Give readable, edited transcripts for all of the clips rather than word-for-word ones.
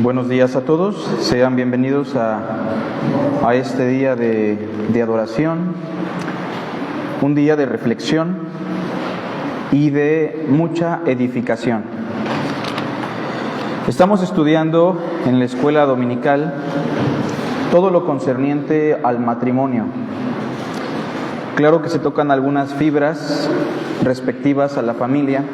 Buenos días a todos, sean bienvenidos a este día de adoración, un día de reflexión y de mucha edificación. Estamos estudiando en la escuela dominical todo lo concerniente al matrimonio. Claro que se tocan algunas fibras respectivas a la familia,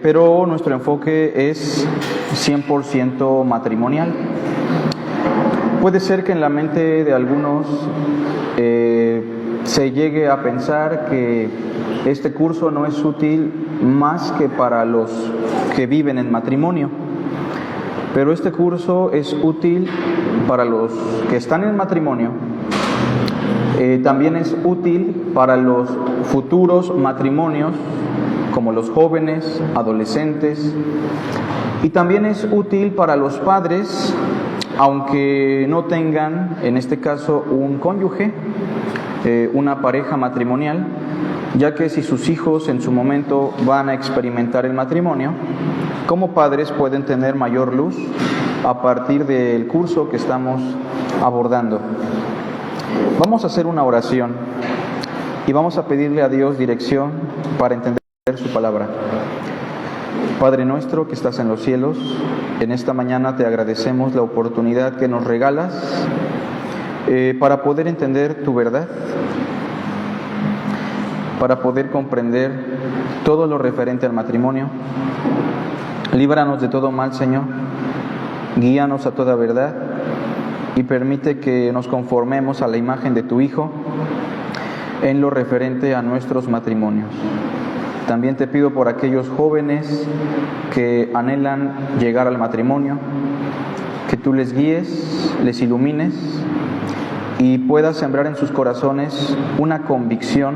pero nuestro enfoque es 100% matrimonial. Puede ser que en la mente de algunos se llegue a pensar que este curso no es útil más que para los que viven en matrimonio, pero este curso es útil para los que están en matrimonio. También es útil para los futuros matrimonios, como los jóvenes, adolescentes, y también es útil para los padres, aunque no tengan, en este caso, un cónyuge, una pareja matrimonial, ya que si sus hijos en su momento van a experimentar el matrimonio, como padres pueden tener mayor luz a partir del curso que estamos abordando. Vamos a hacer una oración y vamos a pedirle a Dios dirección para entender su palabra. Padre nuestro que estás en los cielos, en esta mañana te agradecemos la oportunidad que nos regalas para poder entender tu verdad, para poder comprender todo lo referente al matrimonio. Líbranos de todo mal, Señor, guíanos a toda verdad y permite que nos conformemos a la imagen de tu Hijo en lo referente a nuestros matrimonios. También te pido por aquellos jóvenes que anhelan llegar al matrimonio, que tú les guíes, les ilumines y puedas sembrar en sus corazones una convicción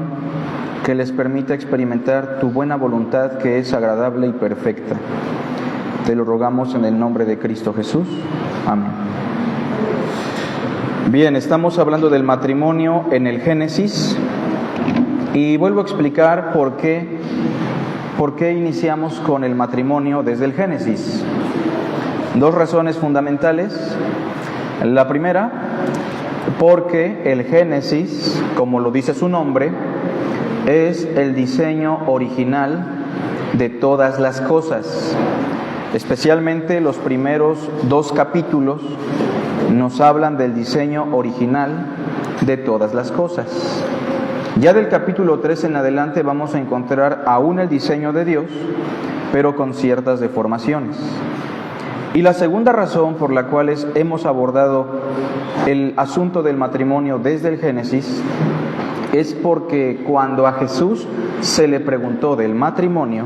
que les permita experimentar tu buena voluntad que es agradable y perfecta. Te lo rogamos en el nombre de Cristo Jesús. Amén. Bien, estamos hablando del matrimonio en el Génesis y vuelvo a explicar por qué iniciamos con el matrimonio desde el Génesis. Dos razones fundamentales. La primera, porque el Génesis, como lo dice su nombre, es el diseño original de todas las cosas. Especialmente los primeros 2 capítulos nos hablan del diseño original de todas las cosas. Ya del capítulo 3 en adelante vamos a encontrar aún el diseño de Dios, pero con ciertas deformaciones. Y la segunda razón por la cual hemos abordado el asunto del matrimonio desde el Génesis es porque cuando a Jesús se le preguntó del matrimonio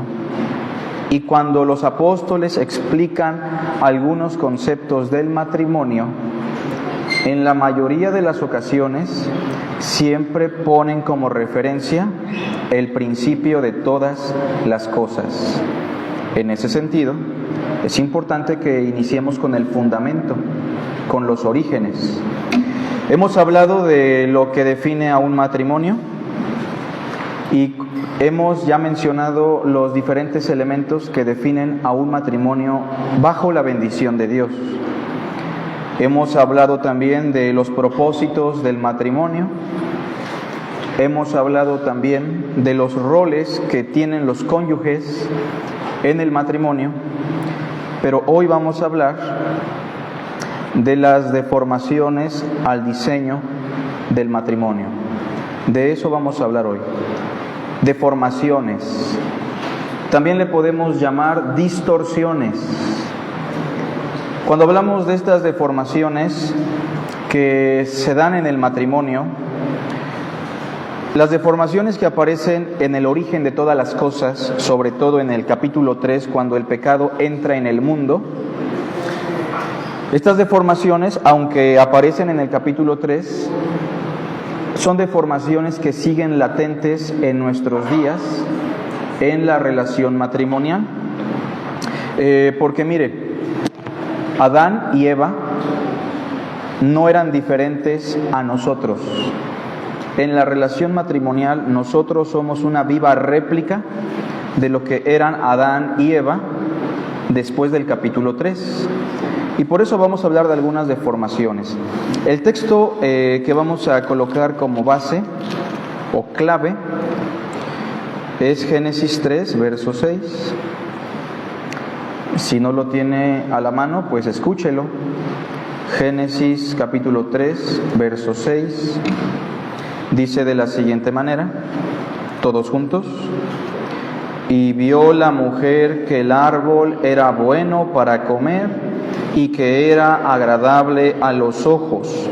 y cuando los apóstoles explican algunos conceptos del matrimonio, en la mayoría de las ocasiones siempre ponen como referencia el principio de todas las cosas. En ese sentido, es importante que iniciemos con el fundamento, con los orígenes. Hemos hablado de lo que define a un matrimonio y hemos ya mencionado los diferentes elementos que definen a un matrimonio bajo la bendición de Dios. Hemos hablado también de los propósitos del matrimonio. Hemos hablado también de los roles que tienen los cónyuges en el matrimonio. Pero hoy vamos a hablar de las deformaciones al diseño del matrimonio. De eso vamos a hablar hoy. Deformaciones. También le podemos llamar distorsiones. Cuando hablamos de estas deformaciones que se dan en el matrimonio, las deformaciones que aparecen en el origen de todas las cosas, sobre todo en el capítulo 3, cuando el pecado entra en el mundo, estas deformaciones, aunque aparecen en el capítulo 3, son deformaciones que siguen latentes en nuestros días en la relación matrimonial. Porque mire, Adán y Eva no eran diferentes a nosotros. En la relación matrimonial nosotros somos una viva réplica de lo que eran Adán y Eva después del capítulo 3. Y por eso vamos a hablar de algunas deformaciones. El texto que vamos a colocar como base o clave es Génesis 3, verso 6. Si no lo tiene a la mano, pues escúchelo. Génesis capítulo 3, verso 6. Dice de la siguiente manera, todos juntos: y vio la mujer que el árbol era bueno para comer y que era agradable a los ojos,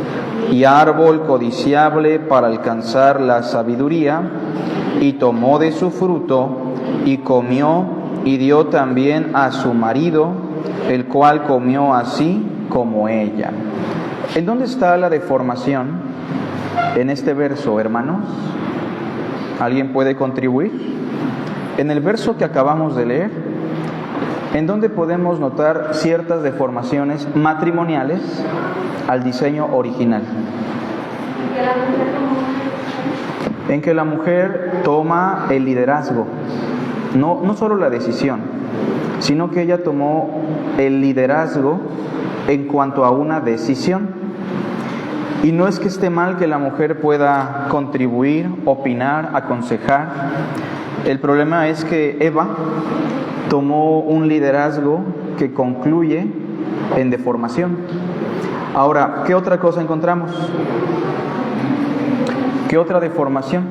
y árbol codiciable para alcanzar la sabiduría, y tomó de su fruto, y comió, y dio también a su marido, el cual comió así como ella. ¿En dónde está la deformación en este verso, hermanos? ¿Alguien puede contribuir? En el verso que acabamos de leer, ¿en dónde podemos notar ciertas deformaciones matrimoniales al diseño original? En que la mujer toma el liderazgo, no solo la decisión, sino que ella tomó el liderazgo en cuanto a una decisión. Y no es que esté mal que la mujer pueda contribuir, opinar, aconsejar. El problema es que Eva tomó un liderazgo que concluye en deformación. Ahora, ¿qué otra cosa encontramos? ¿Qué otra deformación?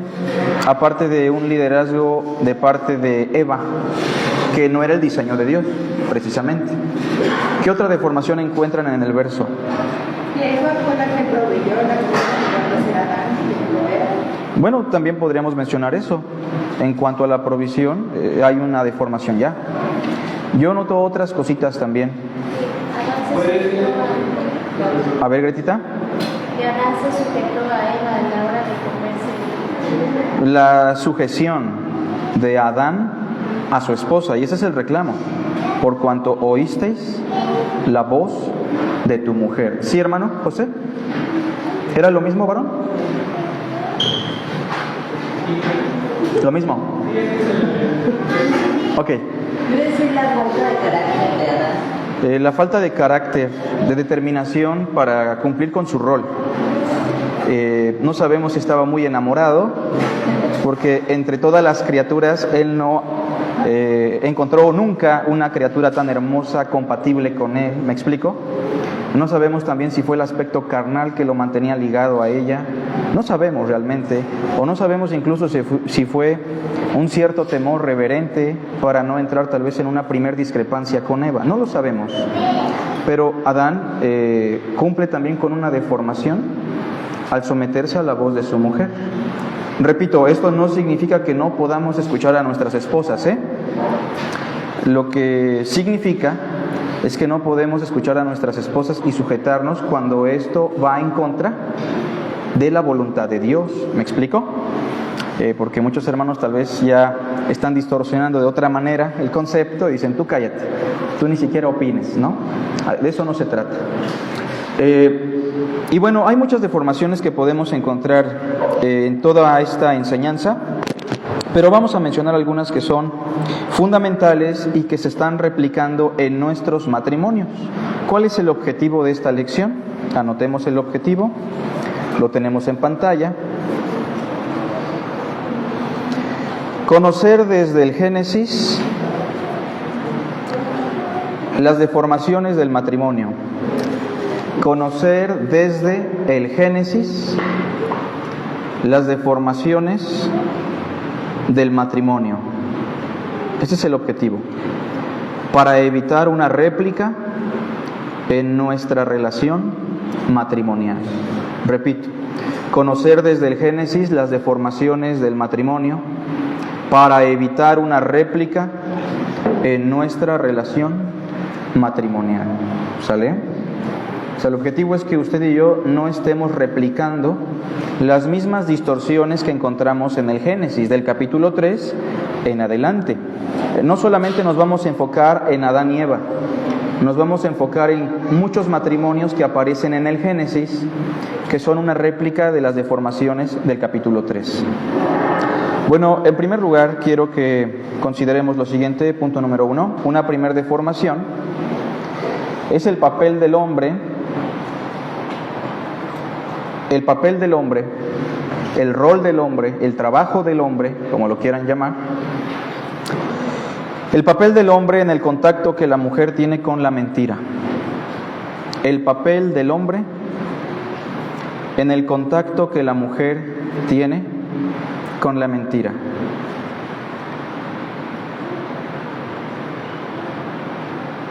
Aparte de un liderazgo de parte de Eva, que no era el diseño de Dios, precisamente. ¿Qué otra deformación encuentran en el verso? Que Eva fue la que proveyó la comida para Adán y que proveer. Bueno, también podríamos mencionar eso. En cuanto a la provisión, hay una deformación ya. Yo noto otras cositas también. A ver, Gretita. Que Adán se sujetó a Eva a la hora de comerse. La sujeción de Adán a su esposa, y ese es el reclamo. Por cuanto oísteis la voz de tu mujer. ¿Sí, hermano José? ¿Era lo mismo, varón? ¿Lo mismo? Ok. Quiere decir la falta de carácter de Adán. La falta de carácter, de determinación para cumplir con su rol. No sabemos si estaba muy enamorado, porque entre todas las criaturas él no encontró nunca una criatura tan hermosa, compatible con él. ¿Me explico? No sabemos también si fue el aspecto carnal que lo mantenía ligado a ella. No sabemos realmente, o no sabemos incluso si fue un cierto temor reverente para no entrar tal vez en una primer discrepancia con Eva. No lo sabemos. Pero Adán cumple también con una deformación al someterse a la voz de su mujer. Repito, esto no significa que no podamos escuchar a nuestras esposas, ¿eh? Lo que significa es que no podemos escuchar a nuestras esposas y sujetarnos cuando esto va en contra de la voluntad de Dios. ¿Me explico? Porque muchos hermanos tal vez ya están distorsionando de otra manera el concepto y dicen, tú cállate, tú ni siquiera opines, ¿no? De eso no se trata. Y bueno, hay muchas deformaciones que podemos encontrar en toda esta enseñanza, pero vamos a mencionar algunas que son fundamentales y que se están replicando en nuestros matrimonios. ¿Cuál es el objetivo de esta lección? Anotemos el objetivo, lo tenemos en pantalla. Conocer desde el Génesis las deformaciones del matrimonio. Conocer desde el Génesis las deformaciones del matrimonio. Ese es el objetivo, para evitar una réplica en nuestra relación matrimonial. Repito, conocer desde el Génesis las deformaciones del matrimonio para evitar una réplica en nuestra relación matrimonial. ¿Sale? O sea, el objetivo es que usted y yo no estemos replicando las mismas distorsiones que encontramos en el Génesis, del capítulo 3 en adelante. No solamente nos vamos a enfocar en Adán y Eva, nos vamos a enfocar en muchos matrimonios que aparecen en el Génesis, que son una réplica de las deformaciones del capítulo 3. Bueno, en primer lugar, quiero que consideremos lo siguiente, punto número 1, una primera deformación es el papel del hombre, el rol del hombre, el trabajo del hombre, como lo quieran llamar, el papel del hombre en el contacto que la mujer tiene con la mentira. El papel del hombre en el contacto que la mujer tiene con la mentira.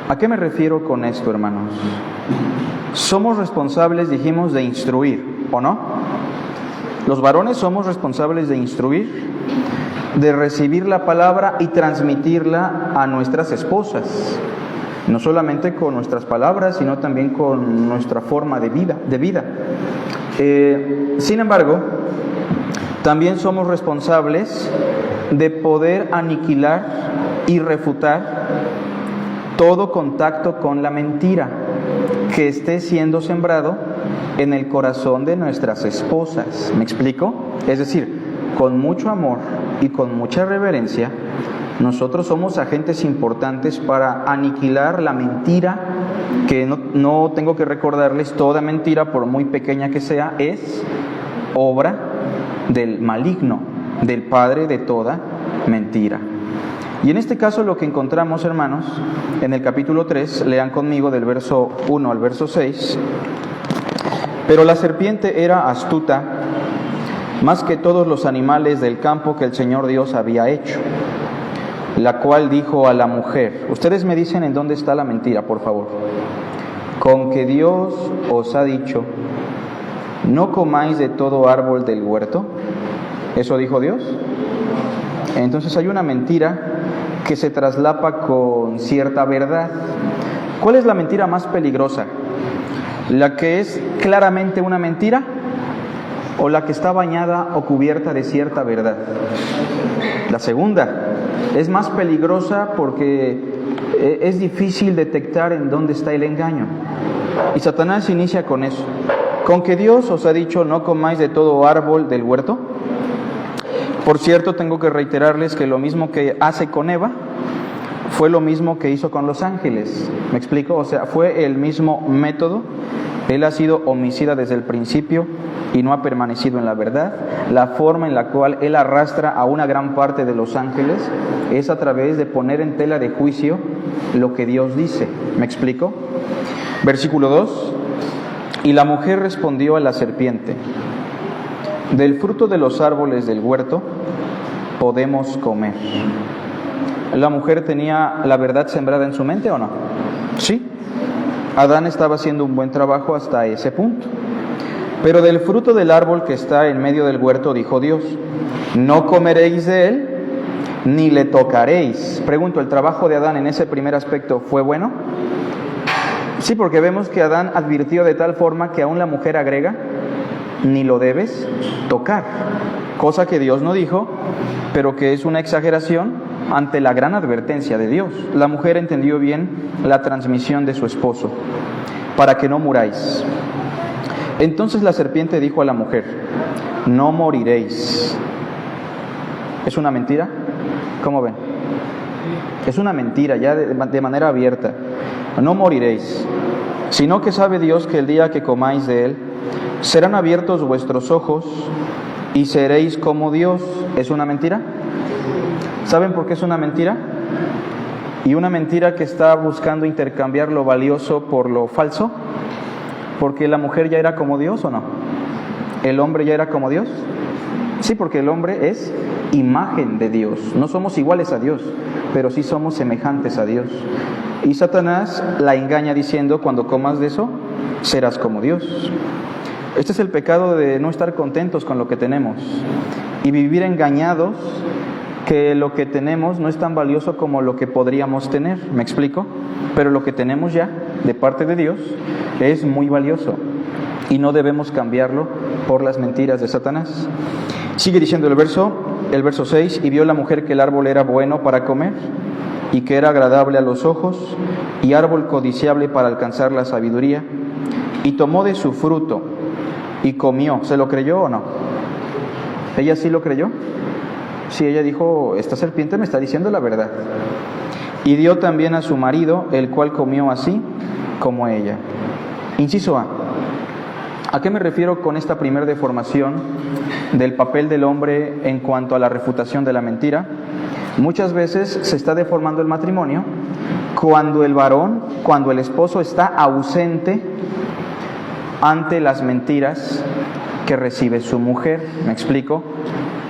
¿A qué me refiero con esto, hermanos? Somos responsables, dijimos, de instruir, ¿o no? Los varones somos responsables de instruir, de recibir la palabra y transmitirla a nuestras esposas. No solamente con nuestras palabras, sino también con nuestra forma de vida. Sin embargo, también somos responsables de poder aniquilar y refutar todo contacto con la mentira que esté siendo sembrado en el corazón de nuestras esposas. ¿Me explico? Es decir, con mucho amor y con mucha reverencia, nosotros somos agentes importantes para aniquilar la mentira, que no tengo que recordarles, toda mentira, por muy pequeña que sea, es obra del maligno, del padre de toda mentira. Y en este caso lo que encontramos, hermanos, en el capítulo 3, lean conmigo del verso 1 al verso 6, pero la serpiente era astuta más que todos los animales del campo que el Señor Dios había hecho, la cual dijo a la mujer, ustedes me dicen en dónde está la mentira, por favor, con que Dios os ha dicho, no comáis de todo árbol del huerto, ¿eso dijo Dios? Entonces hay una mentira que se traslapa con cierta verdad. ¿Cuál es la mentira más peligrosa? ¿La que es claramente una mentira o la que está bañada o cubierta de cierta verdad? La segunda es más peligrosa porque es difícil detectar en dónde está el engaño. Y Satanás inicia con eso. ¿Con que Dios os ha dicho no comáis de todo árbol del huerto? Por cierto, tengo que reiterarles que lo mismo que hace con Eva fue lo mismo que hizo con los ángeles. ¿Me explico? O sea, fue el mismo método. Él ha sido homicida desde el principio y no ha permanecido en la verdad. La forma en la cual él arrastra a una gran parte de los ángeles es a través de poner en tela de juicio lo que Dios dice. ¿Me explico? Versículo 2. Y la mujer respondió a la serpiente, del fruto de los árboles del huerto podemos comer. ¿La mujer tenía la verdad sembrada en su mente o no? Sí. Adán estaba haciendo un buen trabajo hasta ese punto. Pero del fruto del árbol que está en medio del huerto, dijo Dios, no comeréis de él, ni le tocaréis. Pregunto, ¿el trabajo de Adán en ese primer aspecto fue bueno? Sí, porque vemos que Adán advirtió de tal forma que aún la mujer agrega, ni lo debes tocar, cosa que Dios no dijo, pero que es una exageración ante la gran advertencia de Dios. La mujer entendió bien la transmisión de su esposo, para que no muráis. Entonces la serpiente dijo a la mujer, no moriréis. ¿Es una mentira? ¿Cómo ven? Es una mentira ya de manera abierta. No moriréis, sino que sabe Dios que el día que comáis de él, serán abiertos vuestros ojos y seréis como Dios. ¿Es una mentira? ¿Saben por qué es una mentira? Y una mentira que está buscando intercambiar lo valioso por lo falso. Porque la mujer ya era como Dios, ¿o no? ¿El hombre ya era como Dios? Sí, porque el hombre es imagen de Dios. No somos iguales a Dios, pero sí somos semejantes a Dios. Y Satanás la engaña diciendo, cuando comas de eso, serás como Dios. Este es el pecado de no estar contentos con lo que tenemos y vivir engañados que lo que tenemos no es tan valioso como lo que podríamos tener. ¿Me explico? Pero lo que tenemos ya de parte de Dios es muy valioso y no debemos cambiarlo por las mentiras de Satanás. Sigue diciendo el verso 6, y vio la mujer que el árbol era bueno para comer y que era agradable a los ojos y árbol codiciable para alcanzar la sabiduría, y tomó de su fruto y comió. ¿Se lo creyó o no? ¿Ella sí lo creyó? Sí, ella dijo, esta serpiente me está diciendo la verdad. Y dio también a su marido, el cual comió así, como ella. Inciso A. ¿A qué me refiero con esta primera deformación del papel del hombre en cuanto a la refutación de la mentira? Muchas veces se está deformando el matrimonio cuando el varón, cuando el esposo está ausente ante las mentiras que recibe su mujer. ¿Me explico?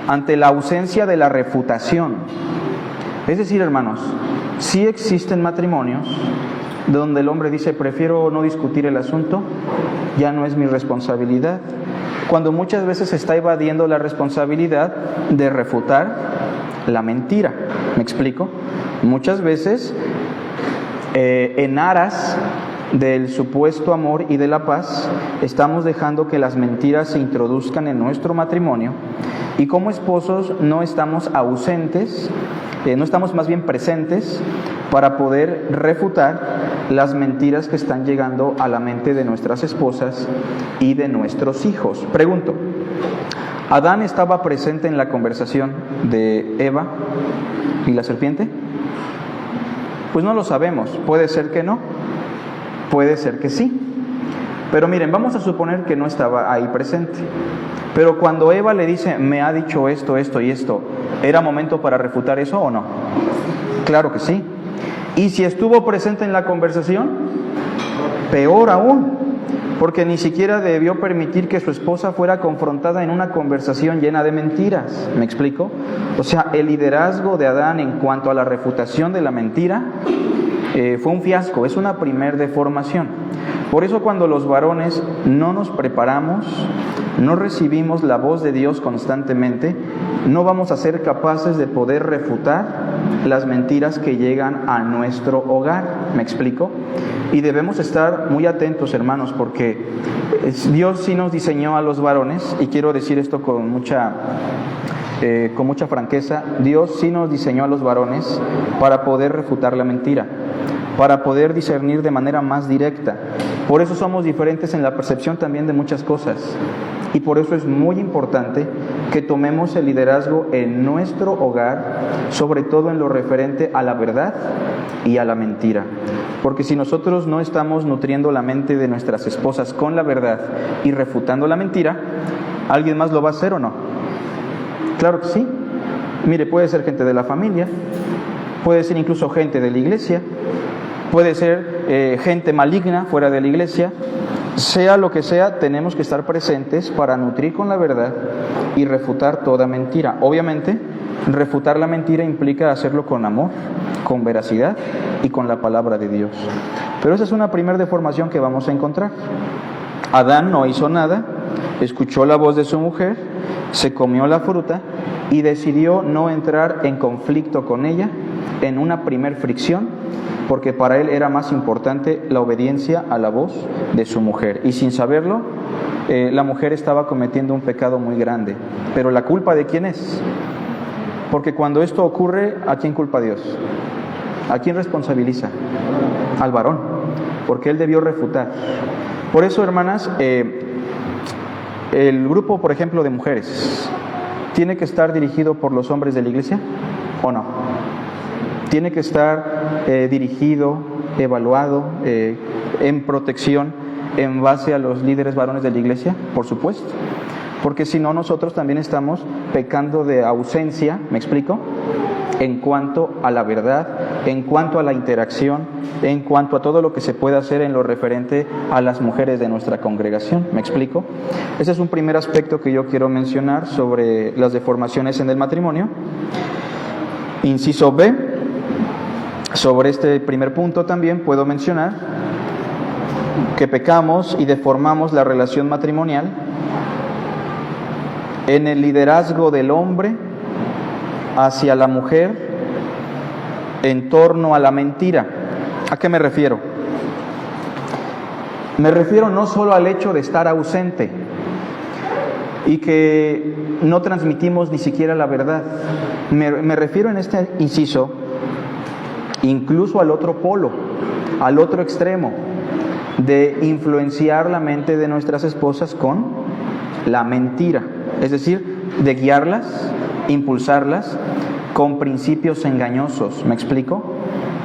Ante la ausencia de la refutación. Es decir, hermanos, sí existen matrimonios donde el hombre dice, prefiero no discutir el asunto, ya no es mi responsabilidad, cuando muchas veces se está evadiendo la responsabilidad de refutar la mentira. ¿Me explico? Muchas veces, en aras del supuesto amor y de la paz, estamos dejando que las mentiras se introduzcan en nuestro matrimonio, y como esposos no estamos ausentes, no estamos más bien presentes para poder refutar las mentiras que están llegando a la mente de nuestras esposas y de nuestros hijos. Pregunto, ¿Adán estaba presente en la conversación de Eva y la serpiente? Pues no lo sabemos, puede ser que no, puede ser que sí. Pero miren, vamos a suponer que no estaba ahí presente. Pero cuando Eva le dice, me ha dicho esto, esto y esto, ¿era momento para refutar eso o no? Claro que sí. Y si estuvo presente en la conversación, peor aún, porque ni siquiera debió permitir que su esposa fuera confrontada en una conversación llena de mentiras. ¿Me explico? O sea, el liderazgo de Adán en cuanto a la refutación de la mentira fue un fiasco, es una primer deformación. Por eso cuando los varones no nos preparamos, no recibimos la voz de Dios constantemente, no vamos a ser capaces de poder refutar las mentiras que llegan a nuestro hogar. ¿Me explico? Y debemos estar muy atentos, hermanos, porque Dios sí nos diseñó a los varones, y quiero decir esto con mucha franqueza, Dios sí nos diseñó a los varones para poder refutar la mentira, para poder discernir de manera más directa. Por eso somos diferentes en la percepción también de muchas cosas. Y por eso es muy importante que tomemos el liderazgo en nuestro hogar, sobre todo en lo referente a la verdad y a la mentira. Porque si nosotros no estamos nutriendo la mente de nuestras esposas con la verdad y refutando la mentira, ¿alguien más lo va a hacer o no? Claro que sí. Mire, puede ser gente de la familia, puede ser incluso gente de la iglesia, puede ser gente maligna fuera de la iglesia. Sea lo que sea, tenemos que estar presentes para nutrir con la verdad y refutar toda mentira. Obviamente, refutar la mentira implica hacerlo con amor, con veracidad y con la palabra de Dios. Pero esa es una primera deformación que vamos a encontrar. Adán no hizo nada, escuchó la voz de su mujer, se comió la fruta y decidió no entrar en conflicto con ella en una primer fricción, porque para él era más importante la obediencia a la voz de su mujer. Y sin saberlo, la mujer estaba cometiendo un pecado muy grande. Pero ¿la culpa de quién es? Porque cuando esto ocurre, ¿a quién culpa Dios? ¿A quién responsabiliza? Al varón, porque él debió refutar. Por eso, hermanas, el grupo, por ejemplo, de mujeres, ¿tiene que estar dirigido por los hombres de la iglesia o no? Tiene que estar dirigido, evaluado, en protección en base a los líderes varones de la iglesia, por supuesto. Porque si no, nosotros también estamos pecando de ausencia, ¿me explico? En cuanto a la verdad, en cuanto a la interacción, en cuanto a todo lo que se puede hacer en lo referente a las mujeres de nuestra congregación, ¿me explico? Ese es un primer aspecto que yo quiero mencionar sobre las deformaciones en el matrimonio. Inciso B. Sobre este primer punto también puedo mencionar que pecamos y deformamos la relación matrimonial en el liderazgo del hombre hacia la mujer en torno a la mentira. ¿A qué me refiero? Me refiero no solo al hecho de estar ausente y que no transmitimos ni siquiera la verdad. Me refiero en este inciso incluso al otro polo, al otro extremo, de influenciar la mente de nuestras esposas con la mentira, es decir, de guiarlas, impulsarlas con principios engañosos. ¿Me explico?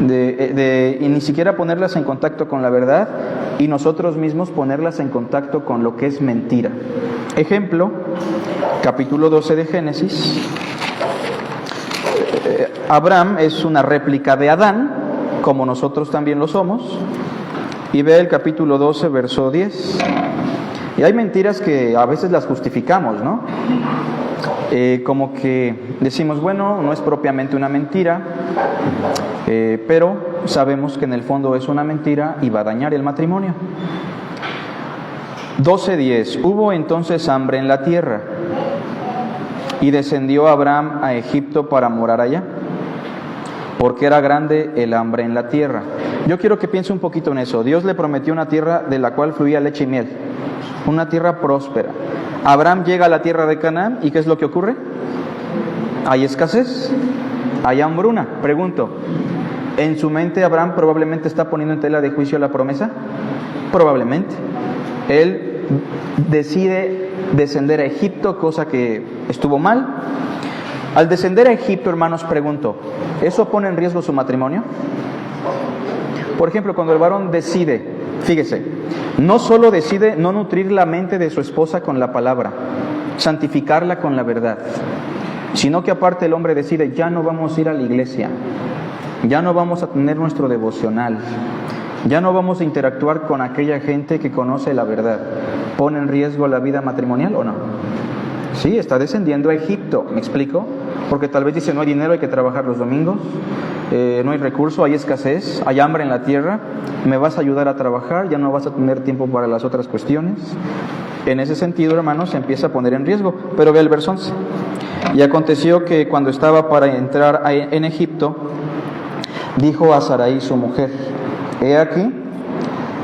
y ni siquiera ponerlas en contacto con la verdad y nosotros mismos ponerlas en contacto con lo que es mentira. Ejemplo, capítulo 12 de Génesis. Abraham es una réplica de Adán, como nosotros también lo somos, y ve el capítulo 12, verso 10. Y hay mentiras que a veces las justificamos, ¿no? Como que decimos, bueno, no es propiamente una mentira, pero sabemos que en el fondo es una mentira y va a dañar el matrimonio. 12:10. Hubo entonces hambre en la tierra, y descendió Abraham a Egipto para morar allá, porque era grande el hambre en la tierra. Yo quiero que piense un poquito en eso. Dios le prometió una tierra de la cual fluía leche y miel, una tierra próspera. Abraham llega a la tierra de Canaán, ¿y qué es lo que ocurre? Hay escasez, hay hambruna. Pregunto, ¿en su mente Abraham probablemente está poniendo en tela de juicio la promesa? Probablemente. Él decide descender a Egipto, cosa que estuvo mal. Al descender a Egipto, hermanos, pregunto, ¿eso pone en riesgo su matrimonio? Por ejemplo, cuando el varón decide, fíjese, no solo decide no nutrir la mente de su esposa con la palabra, santificarla con la verdad, sino que aparte el hombre decide, ya no vamos a ir a la iglesia, ya no vamos a tener nuestro devocional, ya no vamos a interactuar con aquella gente que conoce la verdad. ¿Pone en riesgo la vida matrimonial o no? Sí, está descendiendo a Egipto, ¿me explico? Porque tal vez dice, no hay dinero, hay que trabajar los domingos, no hay recurso, hay escasez, hay hambre en la tierra, me vas a ayudar a trabajar, ya no vas a tener tiempo para las otras cuestiones. En ese sentido, hermanos, se empieza a poner en riesgo. Pero ve el verso 11. Y aconteció que cuando estaba para entrar en Egipto, dijo a Sarai su mujer, he aquí,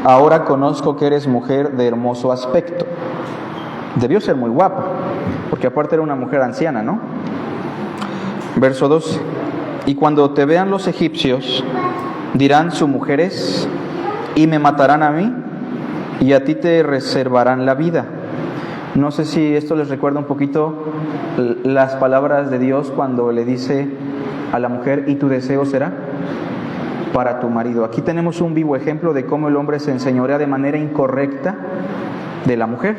ahora conozco que eres mujer de hermoso aspecto. Debió ser muy guapa, porque aparte era una mujer anciana, ¿no? Verso 12. Y cuando te vean los egipcios, dirán, su mujer es, y me matarán a mí, y a ti te reservarán la vida. No sé si esto les recuerda un poquito las palabras de Dios cuando le dice a la mujer, y tu deseo será para tu marido. Aquí tenemos un vivo ejemplo de cómo el hombre se enseñorea de manera incorrecta de la mujer,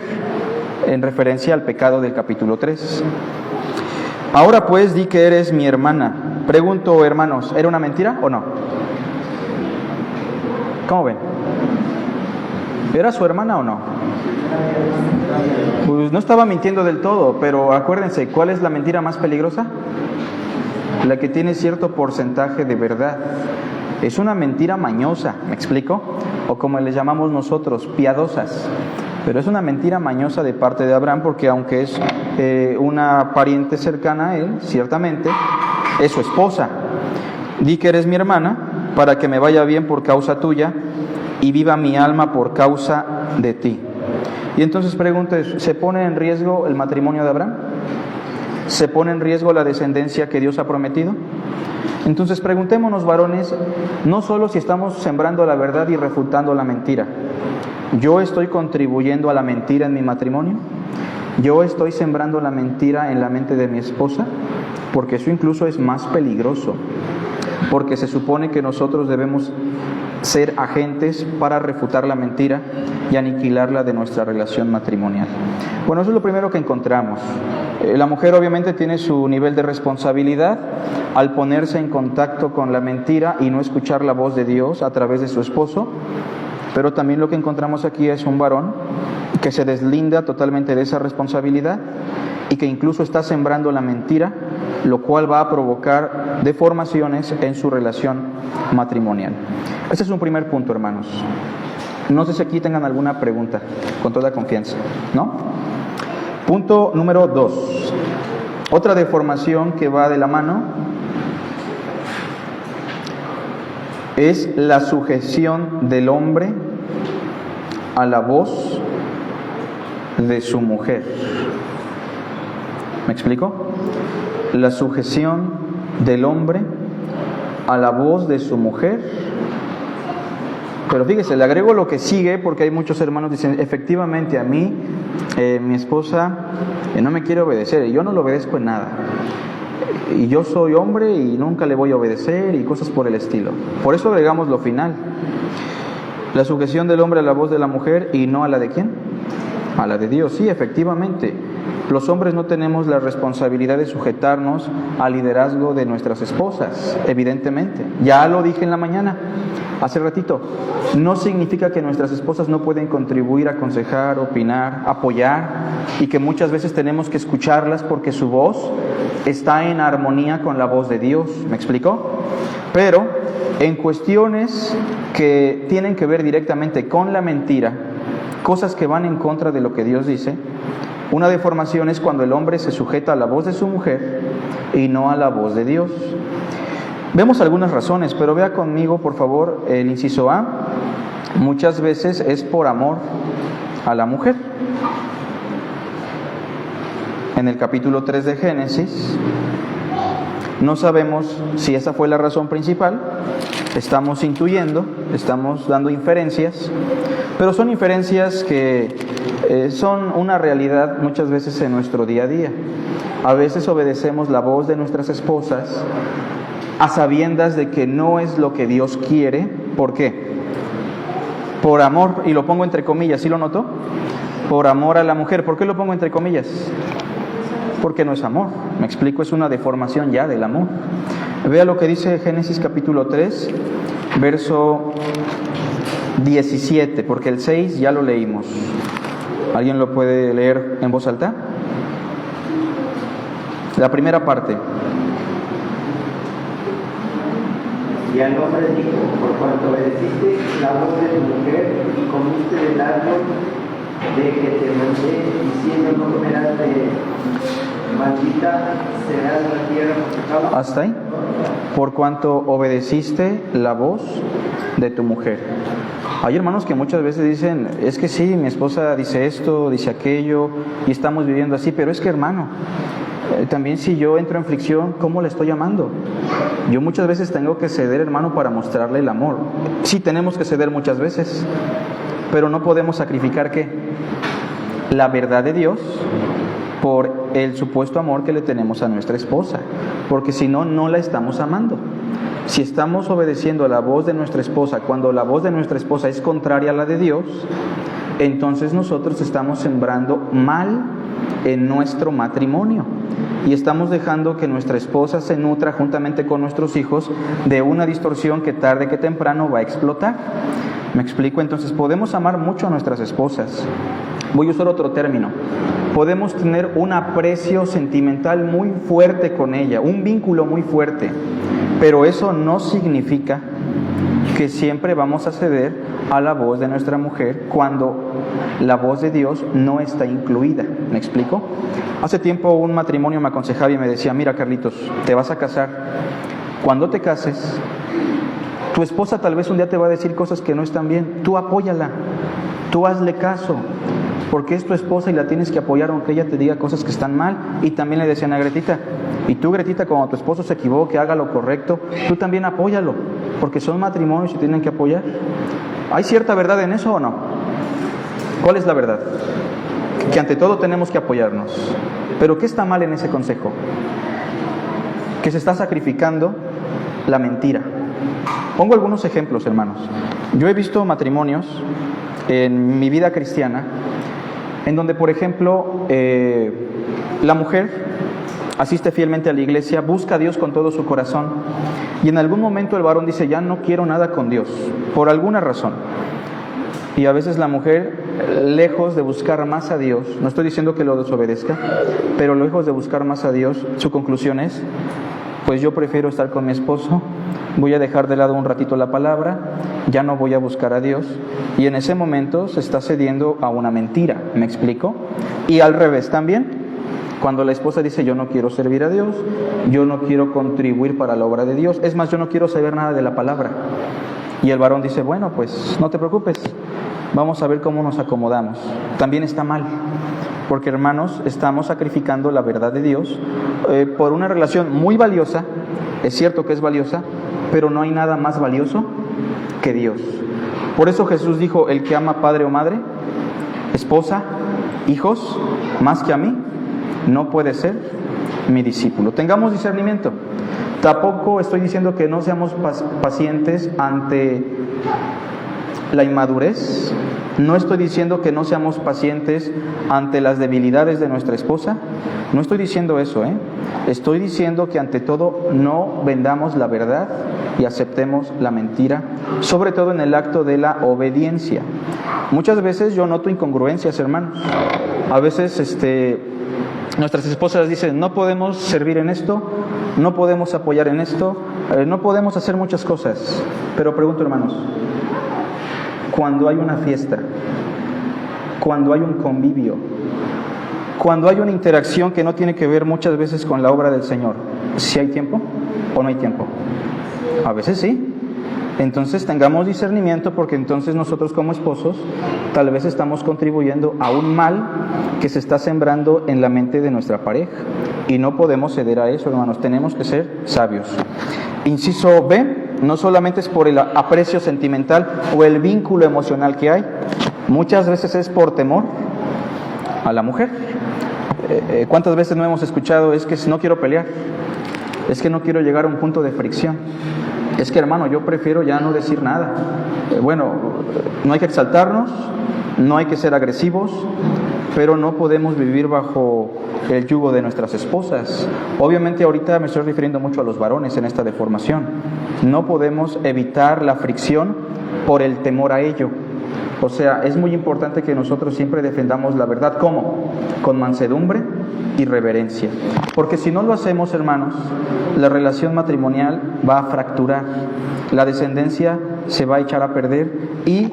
en referencia al pecado del capítulo 3. Ahora pues di que eres mi hermana. Pregunto, hermanos, ¿era una mentira o no? ¿Cómo ven? ¿Era su hermana o no? Pues no estaba mintiendo del todo, pero acuérdense, ¿cuál es la mentira más peligrosa? La que tiene cierto porcentaje de verdad. Es una mentira mañosa, ¿me explico? O como le llamamos nosotros, piadosas. Pero es una mentira mañosa de parte de Abraham, porque aunque es una pariente cercana a él, ciertamente, es su esposa. Di que eres mi hermana, para que me vaya bien por causa tuya, y viva mi alma por causa de ti. Y entonces pregunte, ¿se pone en riesgo el matrimonio de Abraham? ¿Se pone en riesgo la descendencia que Dios ha prometido? Entonces preguntémonos, varones, no solo si estamos sembrando la verdad y refutando la mentira. ¿Yo estoy contribuyendo a la mentira en mi matrimonio? ¿Yo estoy sembrando la mentira en la mente de mi esposa? Porque eso incluso es más peligroso, porque se supone que nosotros debemos ser agentes para refutar la mentira y aniquilarla de nuestra relación matrimonial. Bueno, eso es lo primero que encontramos. La mujer obviamente tiene su nivel de responsabilidad al ponerse en contacto con la mentira y no escuchar la voz de Dios a través de su esposo, pero también lo que encontramos aquí es un varón que se deslinda totalmente de esa responsabilidad y que incluso está sembrando la mentira, lo cual va a provocar deformaciones en su relación matrimonial. Ese es un primer punto, hermanos. No sé si aquí tengan alguna pregunta, con toda confianza, ¿no? Punto número 2. Otra deformación que va de la mano es la sujeción del hombre a la voz de su mujer. ¿Me explico? La sujeción del hombre a la voz de su mujer. Pero fíjese, le agrego lo que sigue, porque hay muchos hermanos que dicen, efectivamente a mí, mi esposa no me quiere obedecer, y yo no le obedezco en nada. y yo soy hombre y nunca le voy a obedecer y cosas por el estilo. Por eso agregamos lo final: la sujeción del hombre a la voz de la mujer y no a la de ¿quién? A la de Dios. Sí, efectivamente, los hombres no tenemos la responsabilidad de sujetarnos al liderazgo de nuestras esposas, evidentemente. Ya lo dije en la mañana, hace ratito. No significa que nuestras esposas no pueden contribuir, aconsejar, opinar, apoyar, y que muchas veces tenemos que escucharlas porque su voz está en armonía con la voz de Dios. ¿Me explico? Pero en cuestiones que tienen que ver directamente con la mentira, cosas que van en contra de lo que Dios dice, una deformación es cuando el hombre se sujeta a la voz de su mujer y no a la voz de Dios. Vemos algunas razones, pero vea conmigo, por favor, el inciso A. Muchas veces es por amor a la mujer. En el capítulo 3 de Génesis, no sabemos si esa fue la razón principal, estamos intuyendo, estamos dando inferencias, pero son inferencias que son una realidad muchas veces en nuestro día a día. A veces obedecemos la voz de nuestras esposas a sabiendas de que no es lo que Dios quiere. ¿Por qué? Por amor, y lo pongo entre comillas, ¿sí lo notó? Por amor a la mujer. ¿Por qué lo pongo entre comillas? Porque no es amor. Me explico, es una deformación ya del amor. Vea lo que dice Génesis capítulo 3, verso 17, porque el 6 ya lo leímos. ¿Alguien lo puede leer en voz alta? La primera parte. Y al hombre dijo: por cuanto obedeciste la voz de tu mujer y comiste del árbol de que te mandé, diciendo: no comerás de maldita será la tierra por tu causa. ¿Hasta ahí? Por cuanto obedeciste la voz de tu mujer. Hay hermanos que muchas veces dicen: es que sí, mi esposa dice esto, dice aquello, y estamos viviendo así. Pero es que, hermano, también si yo entro en fricción, ¿cómo le estoy amando? Yo muchas veces tengo que ceder, hermano, para mostrarle el amor. Sí, tenemos que ceder muchas veces, pero no podemos sacrificar ¿qué? La verdad de Dios por el supuesto amor que le tenemos a nuestra esposa, porque si no, no la estamos amando. Si estamos obedeciendo a la voz de nuestra esposa cuando la voz de nuestra esposa es contraria a la de Dios, entonces nosotros estamos sembrando mal en nuestro matrimonio y estamos dejando que nuestra esposa se nutra juntamente con nuestros hijos de una distorsión que tarde que temprano va a explotar. ¿Me explico? Entonces podemos amar mucho a nuestras esposas. Voy a usar otro término. Podemos tener un aprecio sentimental muy fuerte con ella, un vínculo muy fuerte, pero eso no significa que siempre vamos a ceder a la voz de nuestra mujer cuando la voz de Dios no está incluida. ¿Me explico? Hace tiempo un matrimonio me aconsejaba y me decía: mira, Carlitos, te vas a casar. Cuando te cases, tu esposa tal vez un día te va a decir cosas que no están bien. Tú apóyala, tú hazle caso, porque es tu esposa y la tienes que apoyar aunque ella te diga cosas que están mal. Y también le decían a Gretita: y tú, Gretita, cuando tu esposo se equivoque, haga lo correcto, tú también apóyalo, porque son matrimonios y tienen que apoyar. ¿Hay cierta verdad en eso o no? ¿Cuál es la verdad? Que ante todo tenemos que apoyarnos. ¿Pero qué está mal en ese consejo? Que se está sacrificando la mentira. Pongo algunos ejemplos, hermanos. Yo he visto matrimonios en mi vida cristiana en donde, por ejemplo, la mujer asiste fielmente a la iglesia, busca a Dios con todo su corazón, y en algún momento el varón dice: ya no quiero nada con Dios, por alguna razón. Y a veces la mujer, lejos de buscar más a Dios, no estoy diciendo que lo desobedezca, pero lejos de buscar más a Dios, su conclusión es: pues yo prefiero estar con mi esposo, voy a dejar de lado un ratito la palabra, ya no voy a buscar a Dios. Y en ese momento se está cediendo a una mentira. ¿Me explico? Y al revés también, cuando la esposa dice: yo no quiero servir a Dios, yo no quiero contribuir para la obra de Dios, es más, yo no quiero saber nada de la palabra. Y el varón dice: bueno, pues no te preocupes, vamos a ver cómo nos acomodamos. También está mal, porque, hermanos, estamos sacrificando la verdad de Dios por una relación muy valiosa. Es cierto que es valiosa, pero no hay nada más valioso que Dios. Por eso Jesús dijo: el que ama padre o madre, esposa, hijos, más que a mí, no puede ser mi discípulo. Tengamos discernimiento. Tampoco estoy diciendo que no seamos pacientes ante la inmadurez. No estoy diciendo que no seamos pacientes ante las debilidades de nuestra esposa. No estoy diciendo eso, Estoy diciendo que ante todo no vendamos la verdad y aceptemos la mentira, sobre todo en el acto de la obediencia. Muchas veces yo noto incongruencias, hermanos. A veces nuestras esposas dicen, no podemos servir en esto, no podemos apoyar en esto, no podemos hacer muchas cosas. Pero pregunto, hermanos, cuando hay una fiesta, cuando hay un convivio, cuando hay una interacción que no tiene que ver muchas veces con la obra del Señor, ¿sí hay tiempo o no hay tiempo? A veces sí. Entonces tengamos discernimiento, porque entonces nosotros como esposos tal vez estamos contribuyendo a un mal que se está sembrando en la mente de nuestra pareja, y no podemos ceder a eso, hermanos. Tenemos que ser sabios. Inciso B, no solamente es por el aprecio sentimental o el vínculo emocional que hay, muchas veces es por temor a la mujer. ¿Cuántas veces no hemos escuchado? Es que no quiero pelear, es que no quiero llegar a un punto de fricción, es que, hermano, yo prefiero ya no decir nada. Bueno, no hay que exaltarnos, no hay que ser agresivos, pero no podemos vivir bajo el yugo de nuestras esposas. Obviamente ahorita me estoy refiriendo mucho a los varones en esta deformación. No podemos evitar la fricción por el temor a ello. O sea, es muy importante que nosotros siempre defendamos la verdad. ¿Cómo? Con mansedumbre y reverencia. Porque si no lo hacemos, hermanos, la relación matrimonial va a fracturar, la descendencia se va a echar a perder y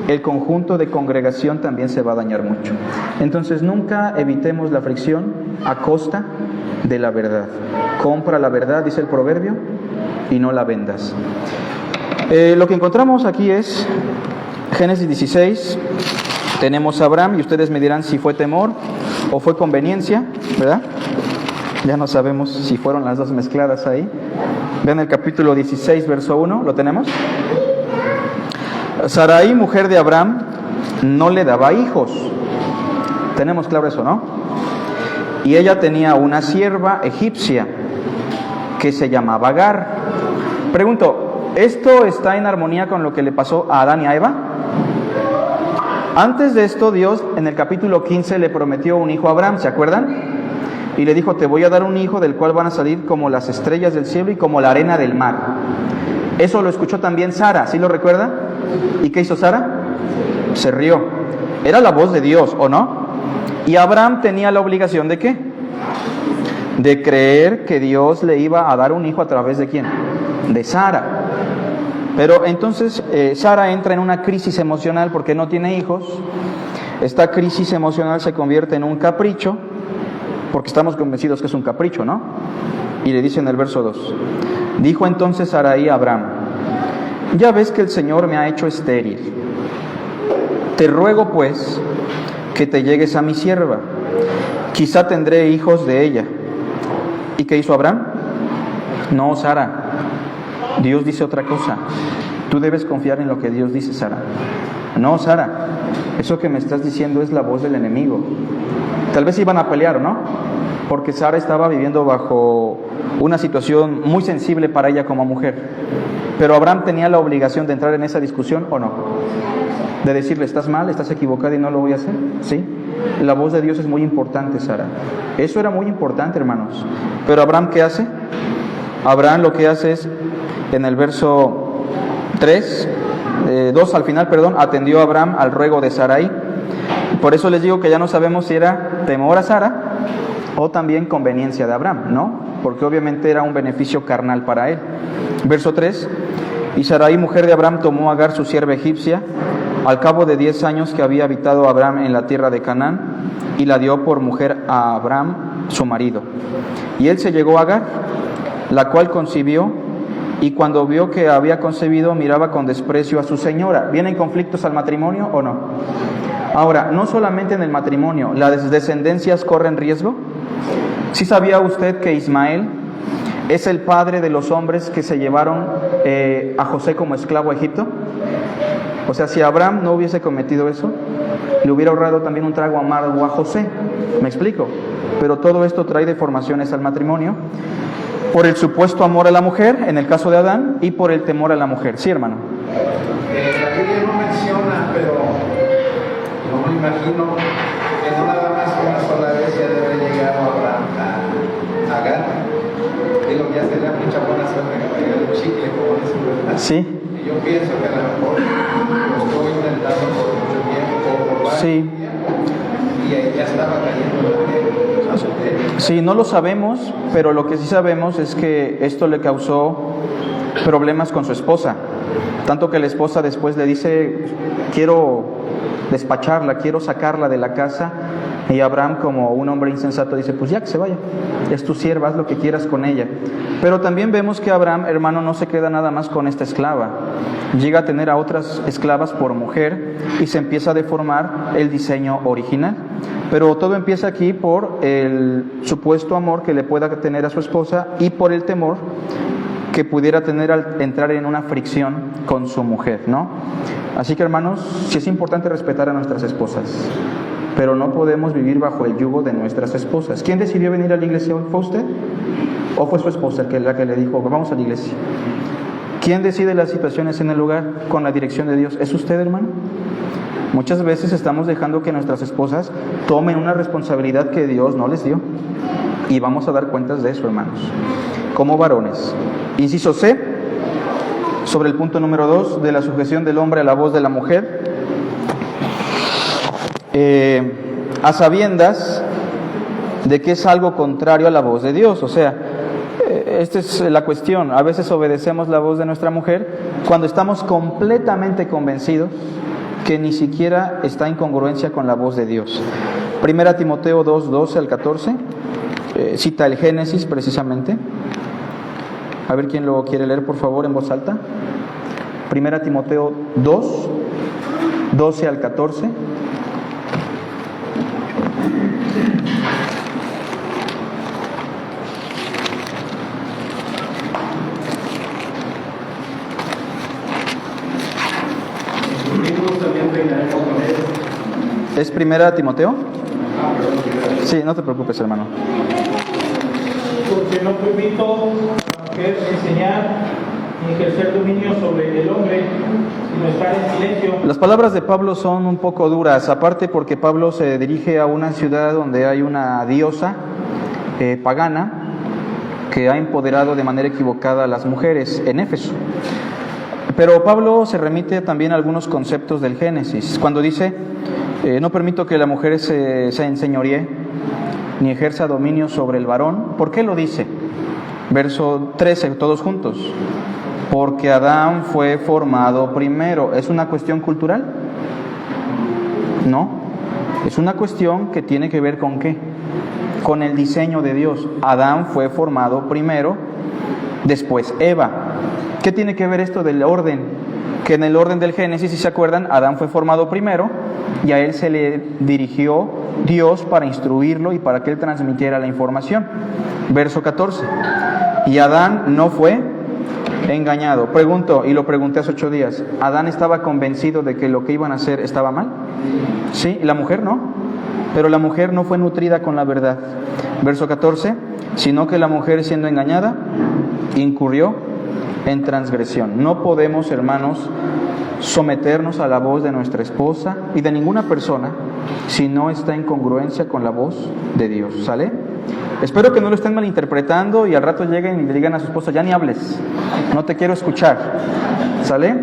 el conjunto de congregación también se va a dañar mucho. Entonces nunca evitemos la fricción a costa de la verdad. Compra la verdad, dice el proverbio, y no la vendas. Lo que encontramos aquí es Génesis 16. Tenemos a Abraham, y ustedes me dirán si fue temor o fue conveniencia, ¿verdad? Ya no sabemos si fueron las dos mezcladas ahí. Vean el capítulo 16, verso 1, ¿lo tenemos? Sarai, mujer de Abraham, no le daba hijos. Tenemos claro eso, ¿no? Y ella tenía una sierva egipcia que se llamaba Agar. Pregunto, ¿esto está en armonía con lo que le pasó a Adán y a Eva? Antes de esto, Dios en el capítulo 15 le prometió un hijo a Abraham, ¿se acuerdan? Y le dijo, te voy a dar un hijo del cual van a salir como las estrellas del cielo y como la arena del mar. Eso lo escuchó también Sara, ¿sí lo recuerda? ¿Y qué hizo Sara? Se rió. Era la voz de Dios, ¿o no? Y Abraham tenía la obligación ¿de qué? De creer que Dios le iba a dar un hijo a través de ¿quién? De Sara. Pero entonces Sara entra en una crisis emocional porque no tiene hijos. Esta crisis emocional se convierte en un capricho, porque estamos convencidos que es un capricho, ¿no? Y le dice en el verso 2, dijo entonces Sarai a Abraham, ya ves que el Señor me ha hecho estéril. Te ruego pues que te llegues a mi sierva, quizá tendré hijos de ella. ¿Y qué hizo Abraham? No, Sara, Dios dice otra cosa. Tú debes confiar en lo que Dios dice, Sara. No, Sara, eso que me estás diciendo es la voz del enemigo. Tal vez iban a pelear, ¿no? Porque Sara estaba viviendo bajo una situación muy sensible para ella como mujer. Pero Abraham tenía la obligación de entrar en esa discusión, ¿o no? De decirle, estás mal, estás equivocada y no lo voy a hacer, ¿sí? La voz de Dios es muy importante, Sara. Eso era muy importante, hermanos. Pero Abraham, ¿qué hace? Abraham lo que hace es, en el verso 2 al final, atendió a Abraham al ruego de Sarai. Por eso les digo que ya no sabemos si era temor a Sara o también conveniencia de Abraham, ¿no? Porque obviamente era un beneficio carnal para él. Verso 3, y Sarai, mujer de Abraham, tomó a Agar, su sierva egipcia, al cabo de 10 años que había habitado Abraham en la tierra de Canaán, y la dio por mujer a Abraham, su marido. Y él se llegó a Agar, la cual concibió, y cuando vio que había concebido, miraba con desprecio a su señora. ¿Vienen conflictos al matrimonio o no? Ahora, no solamente en el matrimonio, ¿las descendencias corren riesgo? ¿Sí sabía usted que Ismael es el padre de los hombres que se llevaron a José como esclavo a Egipto? O sea, si Abraham no hubiese cometido eso, le hubiera ahorrado también un trago amargo a José. ¿Me explico? Pero todo esto trae deformaciones al matrimonio por el supuesto amor a la mujer, en el caso de Adán, y por el temor a la mujer. Sí, hermano. La Biblia no menciona, pero yo me imagino que no nada más una sola vez ya debe haber llegado Abraham a Agar. Digo, ya sería mucha buena suerte que traiga el chicle, como dicen, ¿verdad? Sí. Y yo pienso que a lo mejor lo estuvo intentando por mucho tiempo, por varios Sí. tiempos, y ahí ya estaba cayendo la gente. Sí, no lo sabemos, pero lo que sí sabemos es que esto le causó problemas con su esposa. Tanto que la esposa después le dice, quiero despacharla, quiero sacarla de la casa. Y Abraham, como un hombre insensato, dice, pues ya que se vaya, es tu sierva, haz lo que quieras con ella. Pero también vemos que Abraham, hermano, no se queda nada más con esta esclava. Llega a tener a otras esclavas por mujer y se empieza a deformar el diseño original. Pero todo empieza aquí por el supuesto amor que le pueda tener a su esposa y por el temor que pudiera tener al entrar en una fricción con su mujer, ¿no? Así que, hermanos, sí es importante respetar a nuestras esposas, pero no podemos vivir bajo el yugo de nuestras esposas. ¿Quién decidió venir a la iglesia hoy? ¿Fue usted? ¿O fue su esposa la que le dijo, vamos a la iglesia? ¿Quién decide las situaciones en el hogar con la dirección de Dios? ¿Es usted, hermano? Muchas veces estamos dejando que nuestras esposas tomen una responsabilidad que Dios no les dio. Y vamos a dar cuentas de eso, hermanos. Como varones. Inciso C, sobre el punto número 2 de la sujeción del hombre a la voz de la mujer. A sabiendas de que es algo contrario a la voz de Dios. O sea, esta es la cuestión. A veces obedecemos la voz de nuestra mujer cuando estamos completamente convencidos que ni siquiera está en congruencia con la voz de Dios. Primera Timoteo 2, 12 al 14, cita el Génesis precisamente. A ver quién lo quiere leer, por favor, en voz alta. Primera Timoteo 2, 12 al 14. ¿Es Primera Timoteo? Sí, no te preocupes, hermano. Porque no permito a la mujer enseñar ni ejercer dominio sobre el hombre, sino estar en silencio. Las palabras de Pablo son un poco duras, aparte porque Pablo se dirige a una ciudad donde hay una diosa pagana que ha empoderado de manera equivocada a las mujeres en Éfeso. Pero Pablo se remite también a algunos conceptos del Génesis, cuando dice, no permito que la mujer se enseñoree ni ejerza dominio sobre el varón. ¿Por qué lo dice? Verso 13, todos juntos. Porque Adán fue formado primero. ¿Es una cuestión cultural? No, es una cuestión que tiene que ver con ¿qué? Con el diseño de Dios. Adán fue formado primero, después Eva. ¿Qué tiene que ver esto del orden? Que en el orden del Génesis, si se acuerdan, Adán fue formado primero y a él se le dirigió Dios para instruirlo y para que él transmitiera la información. Verso 14. Y Adán no fue engañado. Pregunto, y lo pregunté hace 8 días, ¿Adán estaba convencido de que lo que iban a hacer estaba mal? Sí, la mujer no, pero la mujer no fue nutrida con la verdad. Verso 14, sino que la mujer siendo engañada, incurrió en transgresión. No podemos, hermanos, someternos a la voz de nuestra esposa y de ninguna persona si no está en congruencia con la voz de Dios, ¿sale? Espero que no lo estén malinterpretando y al rato lleguen y le digan a su esposa, ya ni hables, no te quiero escuchar, ¿sale?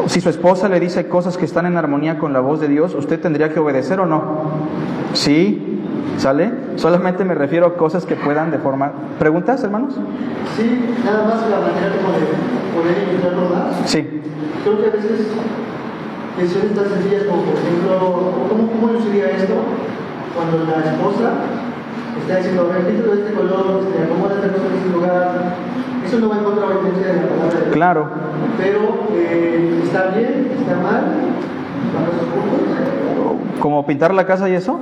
Si su esposa le dice cosas que están en armonía con la voz de Dios, ¿usted tendría que obedecer o no? Sí, ¿sale? Solamente me refiero a cosas que puedan deformar. ¿Preguntas, hermanos? Sí, nada más la manera como de poder intentarlo más. Sí. Creo que a veces decisiones tan sencillas como, por ejemplo, ¿cómo yo sería esto? Cuando la esposa está diciendo, a ver, quítalo de este color, acomoda esta cosa en este lugar. Eso no va en contra de la intención de la palabra de Dios. Claro. Pero está bien, está mal, bajo esos puntos. ¿Como pintar la casa y eso?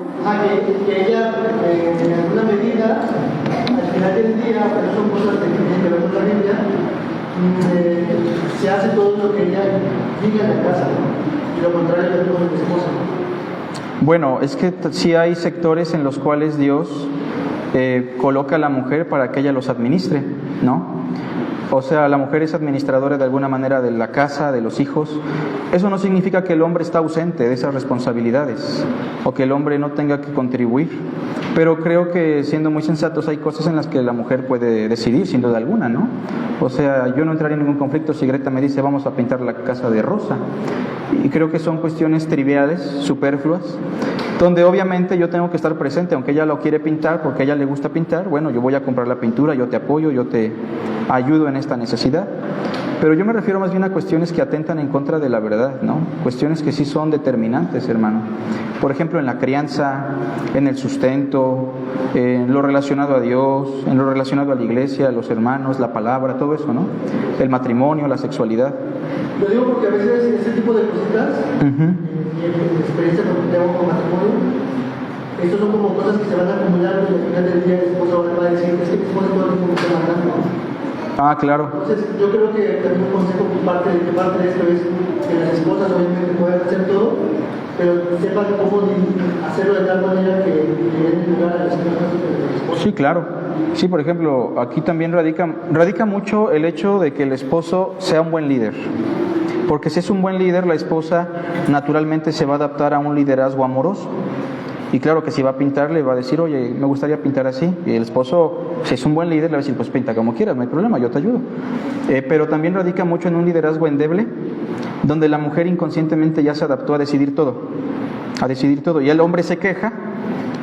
Que ella, en alguna medida, al final del día, pero son cosas que tienen que ver con la Biblia, se hace todo lo que ella diga en la casa, ¿no? Y lo contrario también con el esposo. Bueno, es que sí hay sectores en los cuales Dios coloca a la mujer para que ella los administre, ¿no? O sea, la mujer es administradora de alguna manera de la casa, de los hijos. Eso no significa que el hombre está ausente de esas responsabilidades o que el hombre no tenga que contribuir. Pero creo que, siendo muy sensatos, hay cosas en las que la mujer puede decidir, sin duda alguna, ¿no? O sea, yo no entraría en ningún conflicto si Greta me dice vamos a pintar la casa de rosa. Y creo que son cuestiones triviales, superfluas, donde obviamente yo tengo que estar presente, aunque ella lo quiere pintar, porque a ella le gusta pintar. Bueno, yo voy a comprar la pintura, yo te apoyo, yo te ayudo en esta necesidad. Pero yo me refiero más bien a cuestiones que atentan en contra de la verdad, ¿no? Cuestiones que sí son determinantes, hermano. Por ejemplo, en la crianza, en el sustento, en lo relacionado a Dios, en lo relacionado a la iglesia, a los hermanos, la palabra, todo eso, ¿no? El matrimonio, la sexualidad. Lo digo porque a veces ese tipo de cositas, y en mi experiencia que tengo con matrimonio, estos son como cosas que se van acumulando y al final del día el esposo va a decir, es que mi esposo todo el tiempo me está mandando. Ah, claro. Entonces, yo creo que también un consejo que parte de esto es que las esposas obviamente pueden hacer todo, pero sepan cómo hacerlo de tal manera que le den lugar a las personas de los esposos. Sí, claro. Sí, por ejemplo, aquí también radica mucho el hecho de que el esposo sea un buen líder. Porque si es un buen líder, la esposa naturalmente se va a adaptar a un liderazgo amoroso. Y claro que si va a pintar, le va a decir, oye, me gustaría pintar así. Y el esposo, si es un buen líder, le va a decir, pues pinta como quieras, no hay problema, yo te ayudo. Pero también radica mucho en un liderazgo endeble, donde la mujer inconscientemente ya se adaptó a decidir todo. Y el hombre se queja,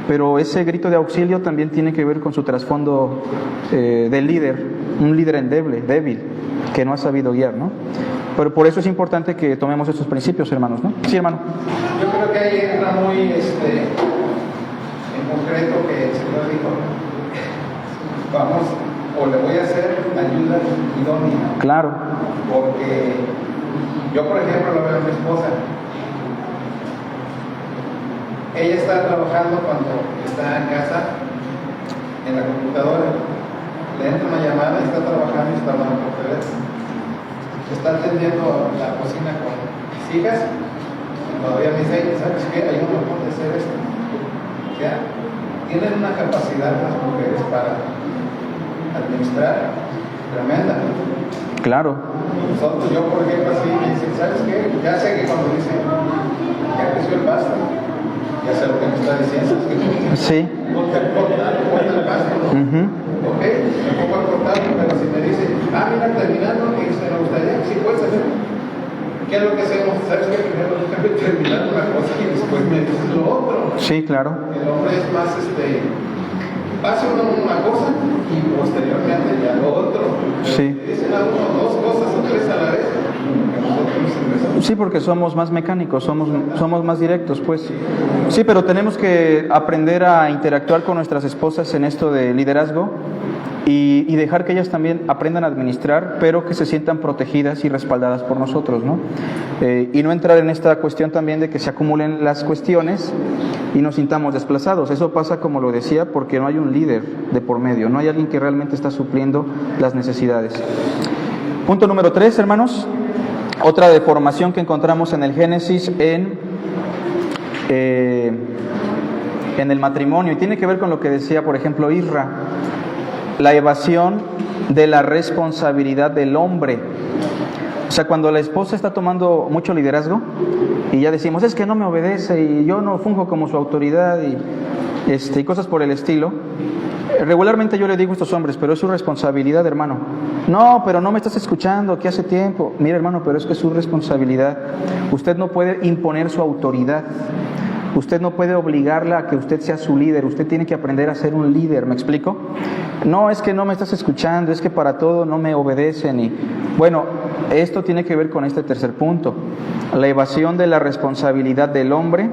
pero ese grito de auxilio también tiene que ver con su trasfondo del líder, un líder endeble, débil, que no ha sabido guiar, ¿no? Pero por eso es importante que tomemos estos principios, hermanos, ¿no? Sí, hermano. Yo creo que ahí entra muy en concreto que el Señor dijo, vamos, o le voy a hacer ayuda idónea. Claro. Porque yo, por ejemplo, lo veo a mi esposa. Ella está trabajando cuando está en casa, en la computadora. Le entra una llamada y está trabajando y está hablando por teléfono. Está atendiendo la cocina con mis hijas y todavía me dice, ¿sabes qué? Hay un montón de hacer esto. O sea, tienen una capacidad las mujeres para administrar tremenda. Claro. Nosotros, yo por ejemplo, así me dicen, ¿sabes qué? Ya sé que cuando dicen, ya creció el pasto, ya sé lo que me está diciendo. Es que sí. Ponte el pasto, ¿no? Ok, me pongo a cortar, pero si me dice, mira, terminando, y me gustaría, sí puedes hacer. ¿Qué es lo que hacemos? ¿Sabes qué? Primero déjame terminar una cosa y después me dices lo otro. Sí, claro. El hombre es más, hace una cosa y posteriormente ya lo otro. Sí. Dicen a uno dos cosas o tres a la vez. Sí, porque somos más mecánicos, somos más directos, pues. Sí, pero tenemos que aprender a interactuar con nuestras esposas en esto de liderazgo y dejar que ellas también aprendan a administrar, pero que se sientan protegidas y respaldadas por nosotros, ¿no? Y no entrar en esta cuestión también de que se acumulen las cuestiones y nos sintamos desplazados. Eso pasa, como lo decía, porque no hay un líder de por medio, no hay alguien que realmente está supliendo las necesidades. Punto número 3, hermanos. Otra deformación que encontramos en el Génesis en el matrimonio, y tiene que ver con lo que decía, por ejemplo, Isra, la evasión de la responsabilidad del hombre. O sea, cuando la esposa está tomando mucho liderazgo y ya decimos, es que no me obedece y yo no funjo como su autoridad y cosas por el estilo. Regularmente yo le digo a estos hombres, pero es su responsabilidad, hermano. No, pero no me estás escuchando, que hace tiempo. Mira, hermano, pero es que es su responsabilidad. Usted no puede imponer su autoridad. Usted no puede obligarla a que usted sea su líder. Usted tiene que aprender a ser un líder, ¿me explico? No, es que no me estás escuchando, es que para todo no me obedecen. Bueno, esto tiene que ver con este tercer punto. La evasión de la responsabilidad del hombre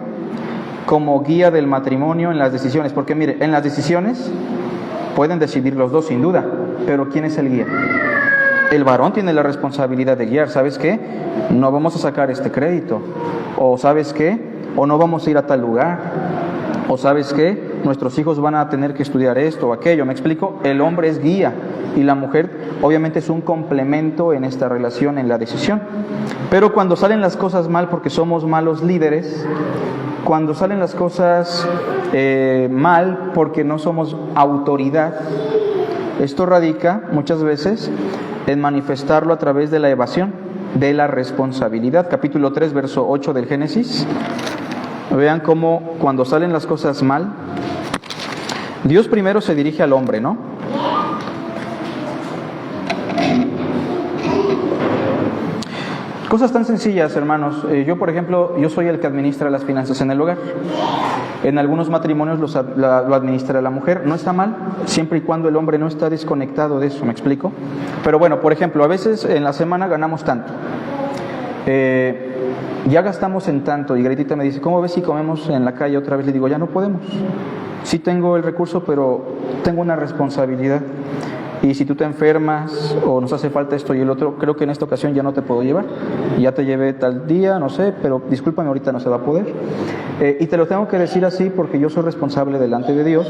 como guía del matrimonio en las decisiones. Porque mire, en las decisiones pueden decidir los dos sin duda, pero ¿quién es el guía? El varón tiene la responsabilidad de guiar. ¿Sabes qué? No vamos a sacar este crédito. O ¿sabes qué? O no vamos a ir a tal lugar. O ¿sabes qué? nuestros hijos van a tener que estudiar esto o aquello, ¿me explico? El hombre es guía y la mujer obviamente es un complemento en esta relación, en la decisión. Pero cuando salen las cosas mal porque somos malos líderes, cuando salen las cosas mal porque no somos autoridad, esto radica muchas veces en manifestarlo a través de la evasión de la responsabilidad. Capítulo 3, verso 8 del Génesis. Vean cómo cuando salen las cosas mal, Dios primero se dirige al hombre, ¿no? Cosas tan sencillas, hermanos. Yo, por ejemplo, yo soy el que administra las finanzas en el hogar. En algunos matrimonios lo administra la mujer. No está mal, siempre y cuando el hombre no está desconectado de eso, ¿me explico? Pero bueno, por ejemplo, a veces en la semana ganamos tanto. Ya gastamos en tanto y Gretita me dice, ¿cómo ves si comemos en la calle otra vez? Le digo, ya no podemos. Sí tengo el recurso, pero tengo una responsabilidad. Y si tú te enfermas o nos hace falta esto y el otro, creo que en esta ocasión ya no te puedo llevar. Ya te llevé tal día, no sé, pero discúlpame, ahorita no se va a poder. Y te lo tengo que decir así porque yo soy responsable delante de Dios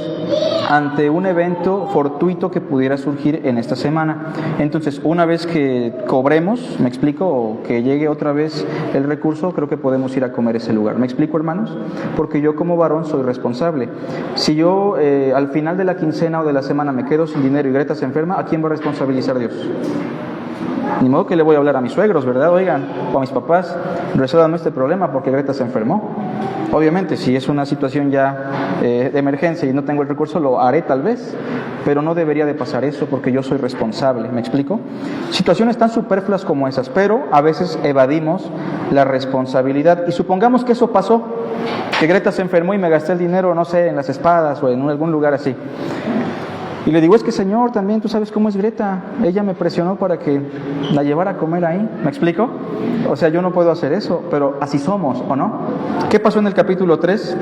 ante un evento fortuito que pudiera surgir en esta semana. Entonces, una vez que cobremos, ¿me explico? O que llegue otra vez el recurso, creo que podemos ir a comer ese lugar. ¿Me explico, hermanos? Porque yo como varón soy responsable. Si yo al final de la quincena o de la semana me quedo sin dinero y Greta se enferma, ¿a quién va a responsabilizar Dios? Ni modo que le voy a hablar a mis suegros, ¿verdad? Oigan, o a mis papás, resuelvan este problema porque Greta se enfermó. Obviamente, si es una situación ya de emergencia y no tengo el recurso, lo haré tal vez, pero no debería de pasar eso porque yo soy responsable, ¿me explico? Situaciones tan superfluas como esas, pero a veces evadimos la responsabilidad. Y supongamos que eso pasó, que Greta se enfermó y me gasté el dinero, no sé, en las espadas o en algún lugar así. Y le digo, es que Señor, también tú sabes cómo es Greta, ella me presionó para que la llevara a comer ahí, ¿me explico? O sea, yo no puedo hacer eso, pero así somos, ¿o no? ¿Qué pasó en el capítulo 3,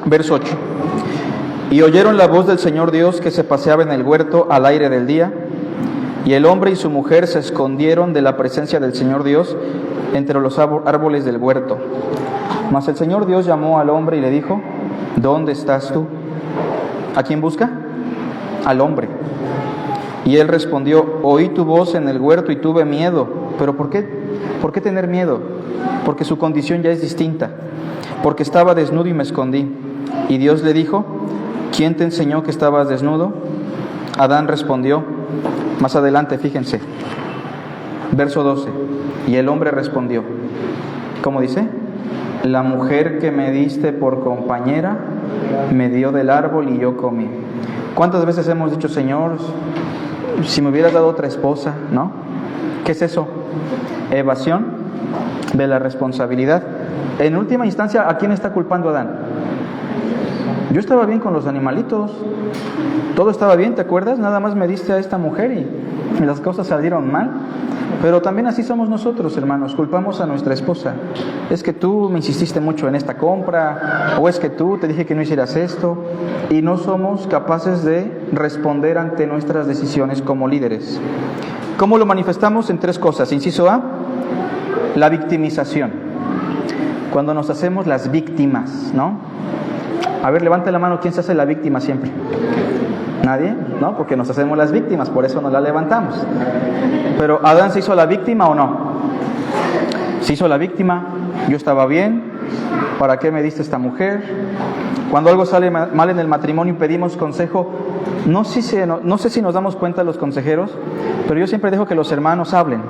verso 8? Y oyeron la voz del Señor Dios que se paseaba en el huerto al aire del día, y el hombre y su mujer se escondieron de la presencia del Señor Dios entre los árboles del huerto. Mas el Señor Dios llamó al hombre y le dijo, ¿dónde estás tú? ¿A quién busca? Al hombre. Y él respondió, oí tu voz en el huerto y tuve miedo. ¿Pero por qué tener miedo? Porque su condición ya es distinta. Porque estaba desnudo y me escondí. Y Dios le dijo, ¿quién te enseñó que estabas desnudo? Adán respondió, más adelante, fíjense, verso 12. Y el hombre respondió, ¿cómo dice? La mujer que me diste por compañera me dio del árbol y yo comí. ¿Cuántas veces hemos dicho, Señor, si me hubieras dado otra esposa, ¿no? ¿Qué es eso? Evasión de la responsabilidad. En última instancia, ¿a quién está culpando Adán? Yo estaba bien con los animalitos, todo estaba bien, ¿te acuerdas? Nada más me diste a esta mujer y las cosas salieron mal. Pero también así somos nosotros, hermanos, culpamos a nuestra esposa. Es que tú me insististe mucho en esta compra, o es que tú te dije que no hicieras esto, y no somos capaces de responder ante nuestras decisiones como líderes. ¿Cómo lo manifestamos? En 3 cosas. Inciso A, la victimización. Cuando nos hacemos las víctimas, ¿no? A ver, levante la mano, ¿quién se hace la víctima siempre? ¿Nadie? ¿No? Porque nos hacemos las víctimas, por eso nos la levantamos. Pero ¿Adán se hizo la víctima o no? Se hizo la víctima, yo estaba bien, ¿para qué me diste esta mujer? Cuando algo sale mal en el matrimonio y pedimos consejo, no sé si nos damos cuenta los consejeros, pero yo siempre dejo que los hermanos hablen.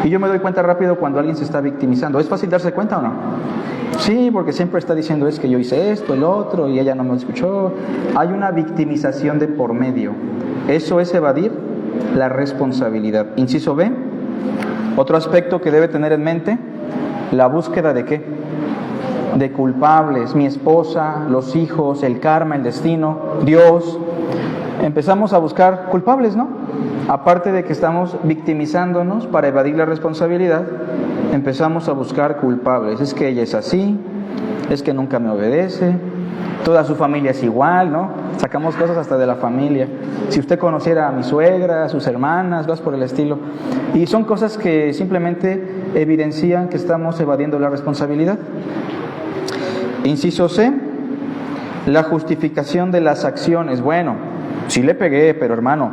Y yo me doy cuenta rápido cuando alguien se está victimizando. ¿Es fácil darse cuenta o no? Sí, porque siempre está diciendo es que yo hice esto, el otro, y ella no me escuchó. Hay una victimización de por medio. Eso es evadir la responsabilidad. Inciso B, otro aspecto que debe tener en mente, la búsqueda de ¿qué? De culpables, mi esposa, los hijos, el karma, el destino, Dios. Empezamos a buscar culpables, ¿no? Aparte de que estamos victimizándonos para evadir la responsabilidad, empezamos a buscar culpables. Es que ella es así, es que nunca me obedece, toda su familia es igual, ¿no? Sacamos cosas hasta de la familia. Si usted conociera a mi suegra, a sus hermanas, cosas por el estilo. Y son cosas que simplemente evidencian que estamos evadiendo la responsabilidad. Inciso C, La justificación de las acciones. Bueno, sí le pegué, pero hermano,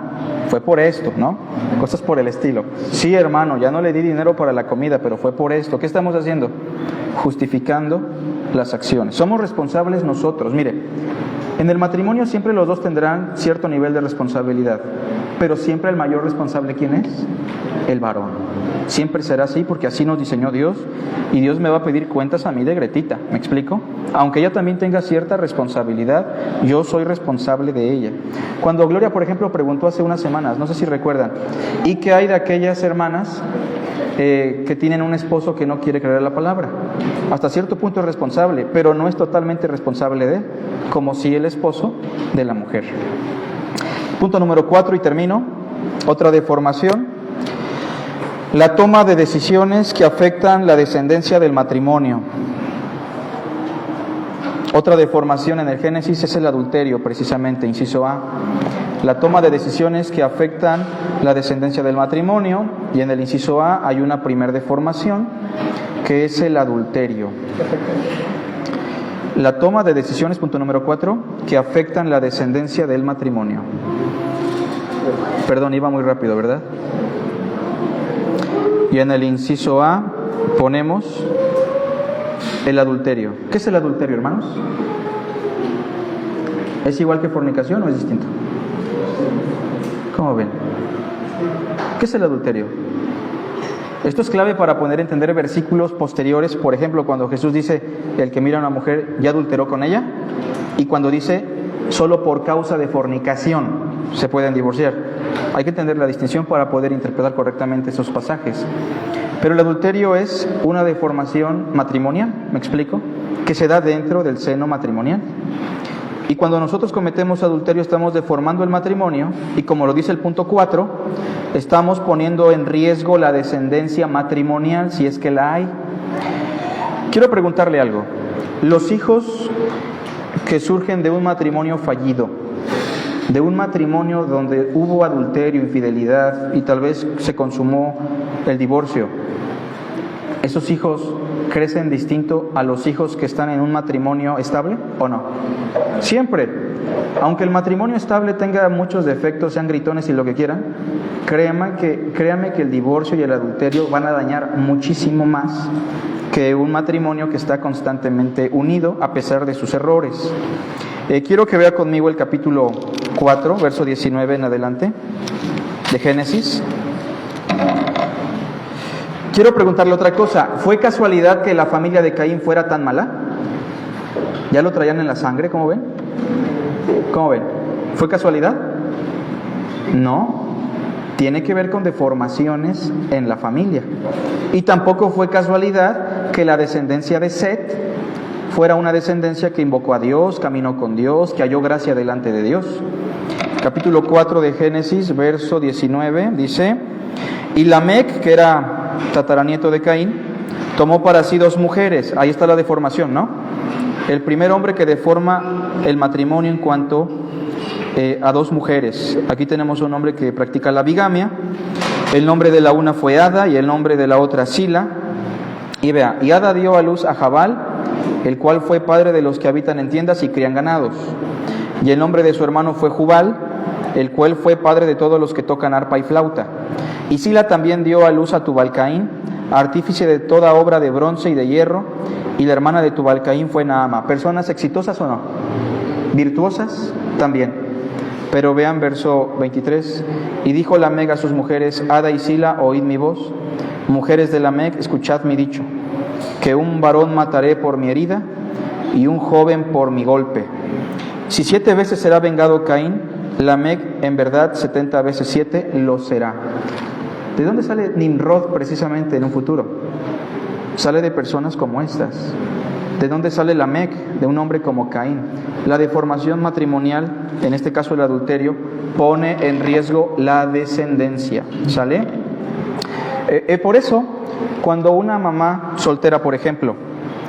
fue por esto, ¿no? Cosas por el estilo. Sí, hermano, ya no le di dinero para la comida, pero fue por esto. ¿Qué estamos haciendo? Justificando las acciones. Somos responsables nosotros. Mire, en el matrimonio siempre los dos tendrán cierto nivel de responsabilidad, pero siempre el mayor responsable, ¿quién es? El varón. Siempre será así porque así nos diseñó Dios y Dios me va a pedir cuentas a mí de Gretita, ¿me explico? Aunque ella también tenga cierta responsabilidad, yo soy responsable de ella. Cuando Gloria, por ejemplo, preguntó hace unas semanas, no sé si recuerdan, ¿y qué hay de aquellas hermanas que tienen un esposo que no quiere creer la palabra? Hasta cierto punto es responsable, pero no es totalmente responsable de él, como si el esposo de la mujer. Punto número 4 y termino. Otra deformación. La toma de decisiones que afectan la descendencia del matrimonio. Otra deformación en el Génesis es el adulterio, precisamente, inciso A. La toma de decisiones que afectan la descendencia del matrimonio, y en el inciso A hay una primera deformación, que es el adulterio. La toma de decisiones, punto número 4, que afectan la descendencia del matrimonio. Perdón, iba muy rápido, ¿verdad? Y en el inciso A ponemos el adulterio. ¿Qué es el adulterio, hermanos? ¿Es igual que fornicación o es distinto? ¿Cómo ven? ¿Qué es el adulterio? Esto es clave para poder entender versículos posteriores. Por ejemplo, cuando Jesús dice, el que mira a una mujer ya adulteró con ella. Y cuando dice, solo por causa de fornicación se pueden divorciar. Hay que entender la distinción para poder interpretar correctamente esos pasajes. Pero el adulterio es una deformación matrimonial, ¿me explico? Que se da dentro del seno matrimonial. Y cuando nosotros cometemos adulterio estamos deformando el matrimonio y, como lo dice el punto 4, estamos poniendo en riesgo la descendencia matrimonial, si es que la hay. Quiero preguntarle algo. Los hijos que surgen de un matrimonio fallido, de un matrimonio donde hubo adulterio, infidelidad y tal vez se consumó el divorcio, ¿esos hijos crecen distinto a los hijos que están en un matrimonio estable o no? Siempre, aunque el matrimonio estable tenga muchos defectos, sean gritones y lo que quieran, créame que el divorcio y el adulterio van a dañar muchísimo más que un matrimonio que está constantemente unido a pesar de sus errores. Quiero que vea conmigo el capítulo 4, verso 19 en adelante, de Génesis. Quiero preguntarle otra cosa. ¿Fue casualidad que la familia de Caín fuera tan mala? ¿Ya lo traían en la sangre? ¿Cómo ven? ¿Cómo ven? ¿Fue casualidad? No. Tiene que ver con deformaciones en la familia. Y tampoco fue casualidad que la descendencia de Set fuera una descendencia que invocó a Dios, caminó con Dios, que halló gracia delante de Dios. Capítulo 4 de Génesis, verso 19, dice: y Lamec, que era tataranieto de Caín, tomó para sí 2 mujeres. Ahí está la deformación, ¿no? El primer hombre que deforma el matrimonio en cuanto a 2 mujeres. Aquí tenemos un hombre que practica la bigamia. El nombre de la una fue Ada y el nombre de la otra Sila. Y vea, y Ada dio a luz a Jabal, el cual fue padre de los que habitan en tiendas y crían ganados. Y el nombre de su hermano fue Jubal, el cual fue padre de todos los que tocan arpa y flauta. Y Sila también dio a luz a Tubal-Caín, artífice de toda obra de bronce y de hierro, y la hermana de Tubal-Caín fue Naama. ¿Personas exitosas o no? ¿Virtuosas? También. Pero vean verso 23. Y dijo Lamec a sus mujeres: Ada y Sila, oíd mi voz. Mujeres de Lamec, escuchad mi dicho, que un varón mataré por mi herida y un joven por mi golpe. Si 7 veces será vengado Caín, Lamec en verdad 70 veces 7 lo será. ¿De dónde sale Nimrod precisamente en un futuro? Sale de personas como estas. ¿De dónde sale Lamec? De un hombre como Caín. La deformación matrimonial, en este caso el adulterio, pone en riesgo la descendencia. ¿Sale? Por eso, cuando una mamá soltera, por ejemplo,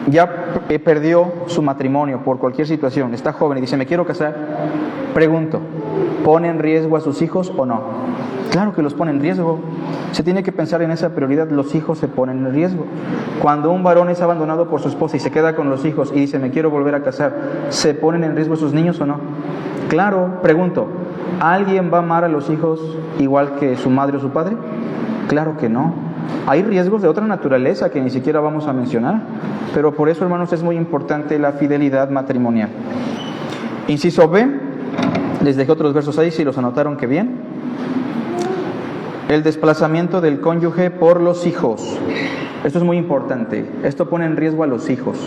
ya perdió su matrimonio por cualquier situación, está joven y dice: me quiero casar, pregunto, ¿pone en riesgo a sus hijos o no? Claro que los pone en riesgo. Se tiene que pensar en esa prioridad. Los hijos se ponen en riesgo. Cuando un varón es abandonado por su esposa y se queda con los hijos y dice, me quiero volver a casar, ¿se ponen en riesgo sus niños o no? Claro, pregunto, ¿alguien va a amar a los hijos igual que su madre o su padre? Claro que no. Hay riesgos de otra naturaleza que ni siquiera vamos a mencionar, pero por eso, hermanos, es muy importante la fidelidad matrimonial. Inciso B, les dejé otros versos ahí, si los anotaron, que bien. El desplazamiento del cónyuge por los hijos. Esto es muy importante. Esto pone en riesgo a los hijos.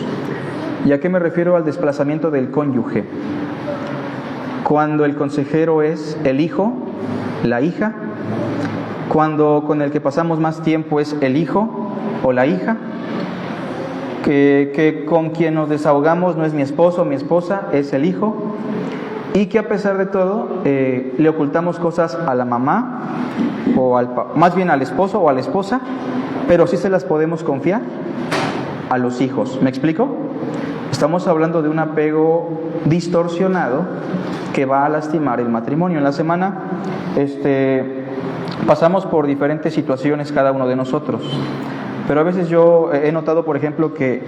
¿Y a qué me refiero al desplazamiento del cónyuge? Cuando el consejero es el hijo, la hija, cuando con el que pasamos más tiempo es el hijo o la hija, que con quien nos desahogamos no es mi esposo o mi esposa, es el hijo, y que a pesar de todo le ocultamos cosas a la mamá o más bien al esposo o a la esposa, pero sí se las podemos confiar a los hijos. ¿Me explico? Estamos hablando de un apego distorsionado que va a lastimar el matrimonio. En la semana pasamos por diferentes situaciones cada uno de nosotros, pero a veces yo he notado, por ejemplo, que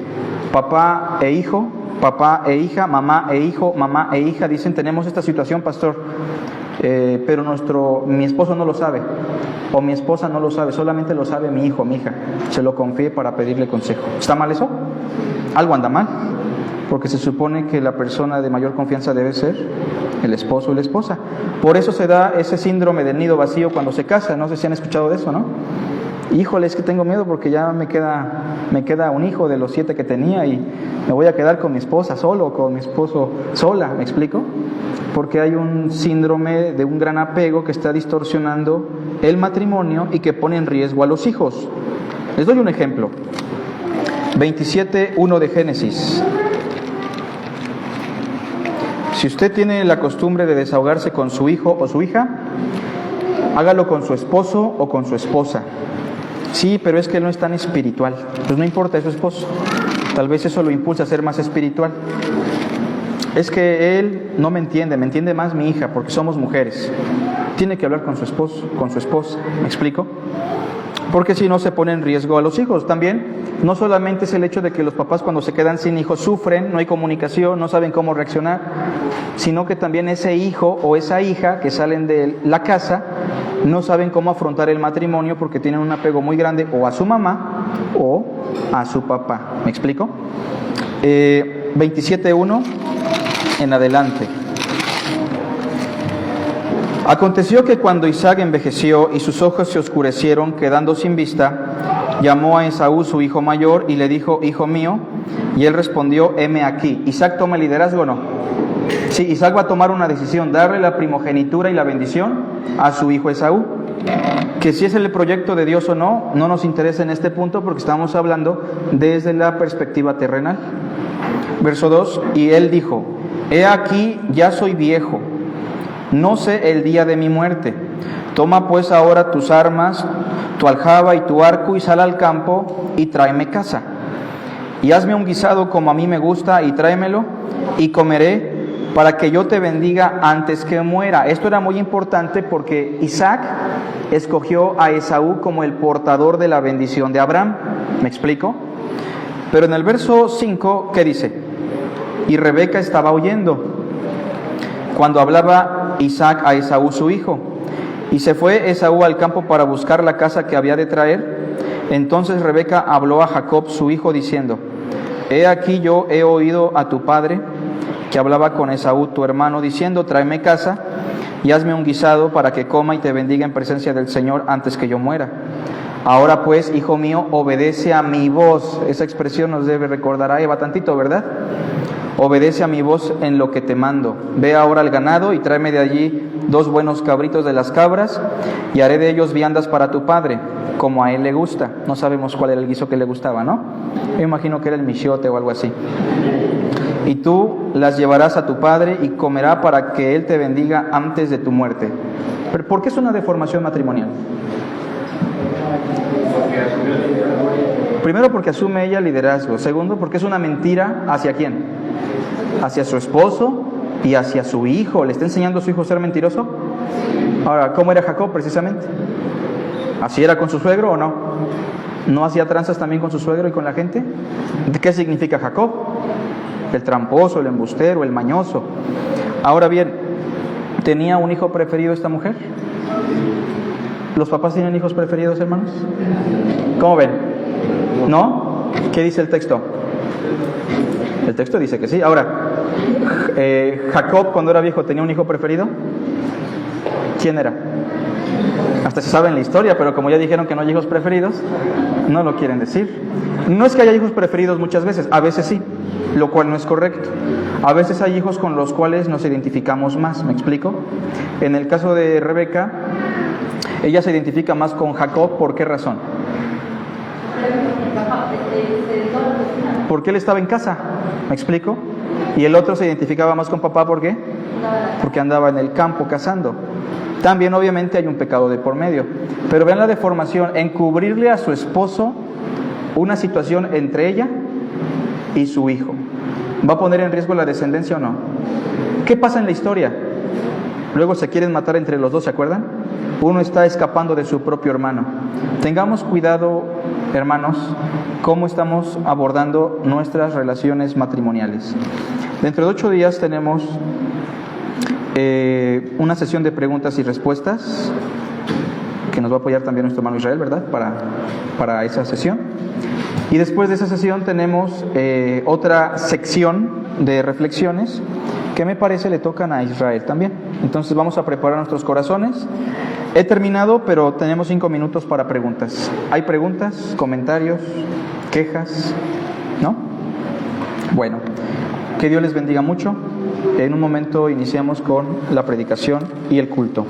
papá e hijo, papá e hija, mamá e hijo, mamá e hija dicen, tenemos esta situación, pastor, pero mi esposo no lo sabe, o mi esposa no lo sabe, solamente lo sabe mi hijo, mi hija. Se lo confié para pedirle consejo. ¿Está mal eso? Algo anda mal, porque se supone que la persona de mayor confianza debe ser el esposo o la esposa. Por eso se da ese síndrome del nido vacío cuando se casa. No sé si han escuchado de eso, ¿no? Híjole, es que tengo miedo porque ya me queda un hijo de los 7 que tenía y me voy a quedar con mi esposa solo o con mi esposo sola. ¿Me explico? Porque hay un síndrome de un gran apego que está distorsionando el matrimonio y que pone en riesgo a los hijos. Les doy un ejemplo. 27:1 de Génesis. Si usted tiene la costumbre de desahogarse con su hijo o su hija, hágalo con su esposo o con su esposa. Sí, pero es que él no es tan espiritual. Pues no importa, es su esposo. Tal vez eso lo impulsa a ser más espiritual. Es que él no me entiende más mi hija, porque somos mujeres. Tiene que hablar con su esposo, con su esposa. ¿Me explico? Porque si no se pone en riesgo a los hijos. También, no solamente es el hecho de que los papás cuando se quedan sin hijos sufren, no hay comunicación, no saben cómo reaccionar, sino que también ese hijo o esa hija que salen de la casa no saben cómo afrontar el matrimonio porque tienen un apego muy grande o a su mamá o a su papá. ¿Me explico? 27:1 en adelante. Aconteció que cuando Isaac envejeció y sus ojos se oscurecieron, quedando sin vista, llamó a Esaú su hijo mayor y le dijo, hijo mío, y él respondió, heme aquí. ¿Isaac toma el liderazgo o no? Sí, Isaac va a tomar una decisión, darle la primogenitura y la bendición a su hijo Esaú. Que si es el proyecto de Dios o no, no nos interesa en este punto porque estamos hablando desde la perspectiva terrenal. Verso 2, y él dijo, he aquí, ya soy viejo, no sé el día de mi muerte. Toma pues ahora tus armas, tu aljaba y tu arco, y sal al campo y tráeme caza. Y hazme un guisado como a mí me gusta, y tráemelo, y comeré, para que yo te bendiga antes que muera. Esto era muy importante porque Isaac escogió a Esaú como el portador de la bendición de Abraham. ¿Me explico? Pero en el verso 5, ¿qué dice? Y Rebeca estaba oyendo cuando hablaba Isaac a Esaú su hijo. Y se fue Esaú al campo para buscar la caza que había de traer. Entonces Rebeca habló a Jacob su hijo diciendo, he aquí yo he oído a tu padre que hablaba con Esaú tu hermano diciendo, tráeme caza y hazme un guisado para que coma y te bendiga en presencia del Señor antes que yo muera. Ahora pues, hijo mío, obedece a mi voz. Esa expresión nos debe recordar a Eva tantito, ¿verdad? Obedece a mi voz en lo que te mando. Ve ahora al ganado y tráeme de allí 2 buenos cabritos de las cabras y haré de ellos viandas para tu padre, como a él le gusta. No sabemos cuál era el guiso que le gustaba, ¿no? Yo imagino que era el michote o algo así. Y tú las llevarás a tu padre y comerá para que él te bendiga antes de tu muerte. ¿Pero por qué es una deformación matrimonial? Primero, porque asume ella liderazgo. Segundo, porque es una mentira. ¿Hacia quién? Hacia su esposo y hacia su hijo. ¿Le está enseñando a su hijo a ser mentiroso? Ahora, ¿cómo era Jacob precisamente? ¿Así era con su suegro o no? ¿No hacía tranzas también con su suegro y con la gente? ¿Qué significa Jacob? El tramposo, el embustero, el mañoso. Ahora bien, ¿tenía un hijo preferido esta mujer? ¿Los papás tienen hijos preferidos, hermanos? ¿Cómo ven? ¿No? ¿Qué dice el texto? El texto dice que sí. Ahora, Jacob cuando era viejo tenía un hijo preferido. ¿Quién era? Hasta se sabe en la historia, pero como ya dijeron que no hay hijos preferidos, no lo quieren decir. No es que haya hijos preferidos muchas veces, a veces sí, lo cual no es correcto. A veces hay hijos con los cuales nos identificamos más, ¿me explico? En el caso de Rebeca, ella se identifica más con Jacob, ¿por qué razón? Porque él estaba en casa, ¿me explico? Y el otro se identificaba más con papá, ¿por qué? Porque andaba en el campo cazando. También obviamente hay un pecado de por medio. Pero vean la deformación, encubrirle a su esposo una situación entre ella y su hijo. ¿Va a poner en riesgo la descendencia o no? ¿Qué pasa en la historia? Luego se quieren matar entre los dos, ¿se acuerdan? Uno está escapando de su propio hermano. Tengamos cuidado, hermanos, cómo estamos abordando nuestras relaciones matrimoniales. Dentro de 8 días tenemos una sesión de preguntas y respuestas que nos va a apoyar también nuestro hermano Israel, ¿verdad? Para esa sesión. Y después de esa sesión tenemos otra sección de reflexiones que me parece le tocan a Israel también. Entonces vamos a preparar nuestros corazones. He terminado, pero tenemos 5 minutos para preguntas. ¿Hay preguntas, comentarios, quejas? ¿No? Bueno, que Dios les bendiga mucho. En un momento iniciamos con la predicación y el culto.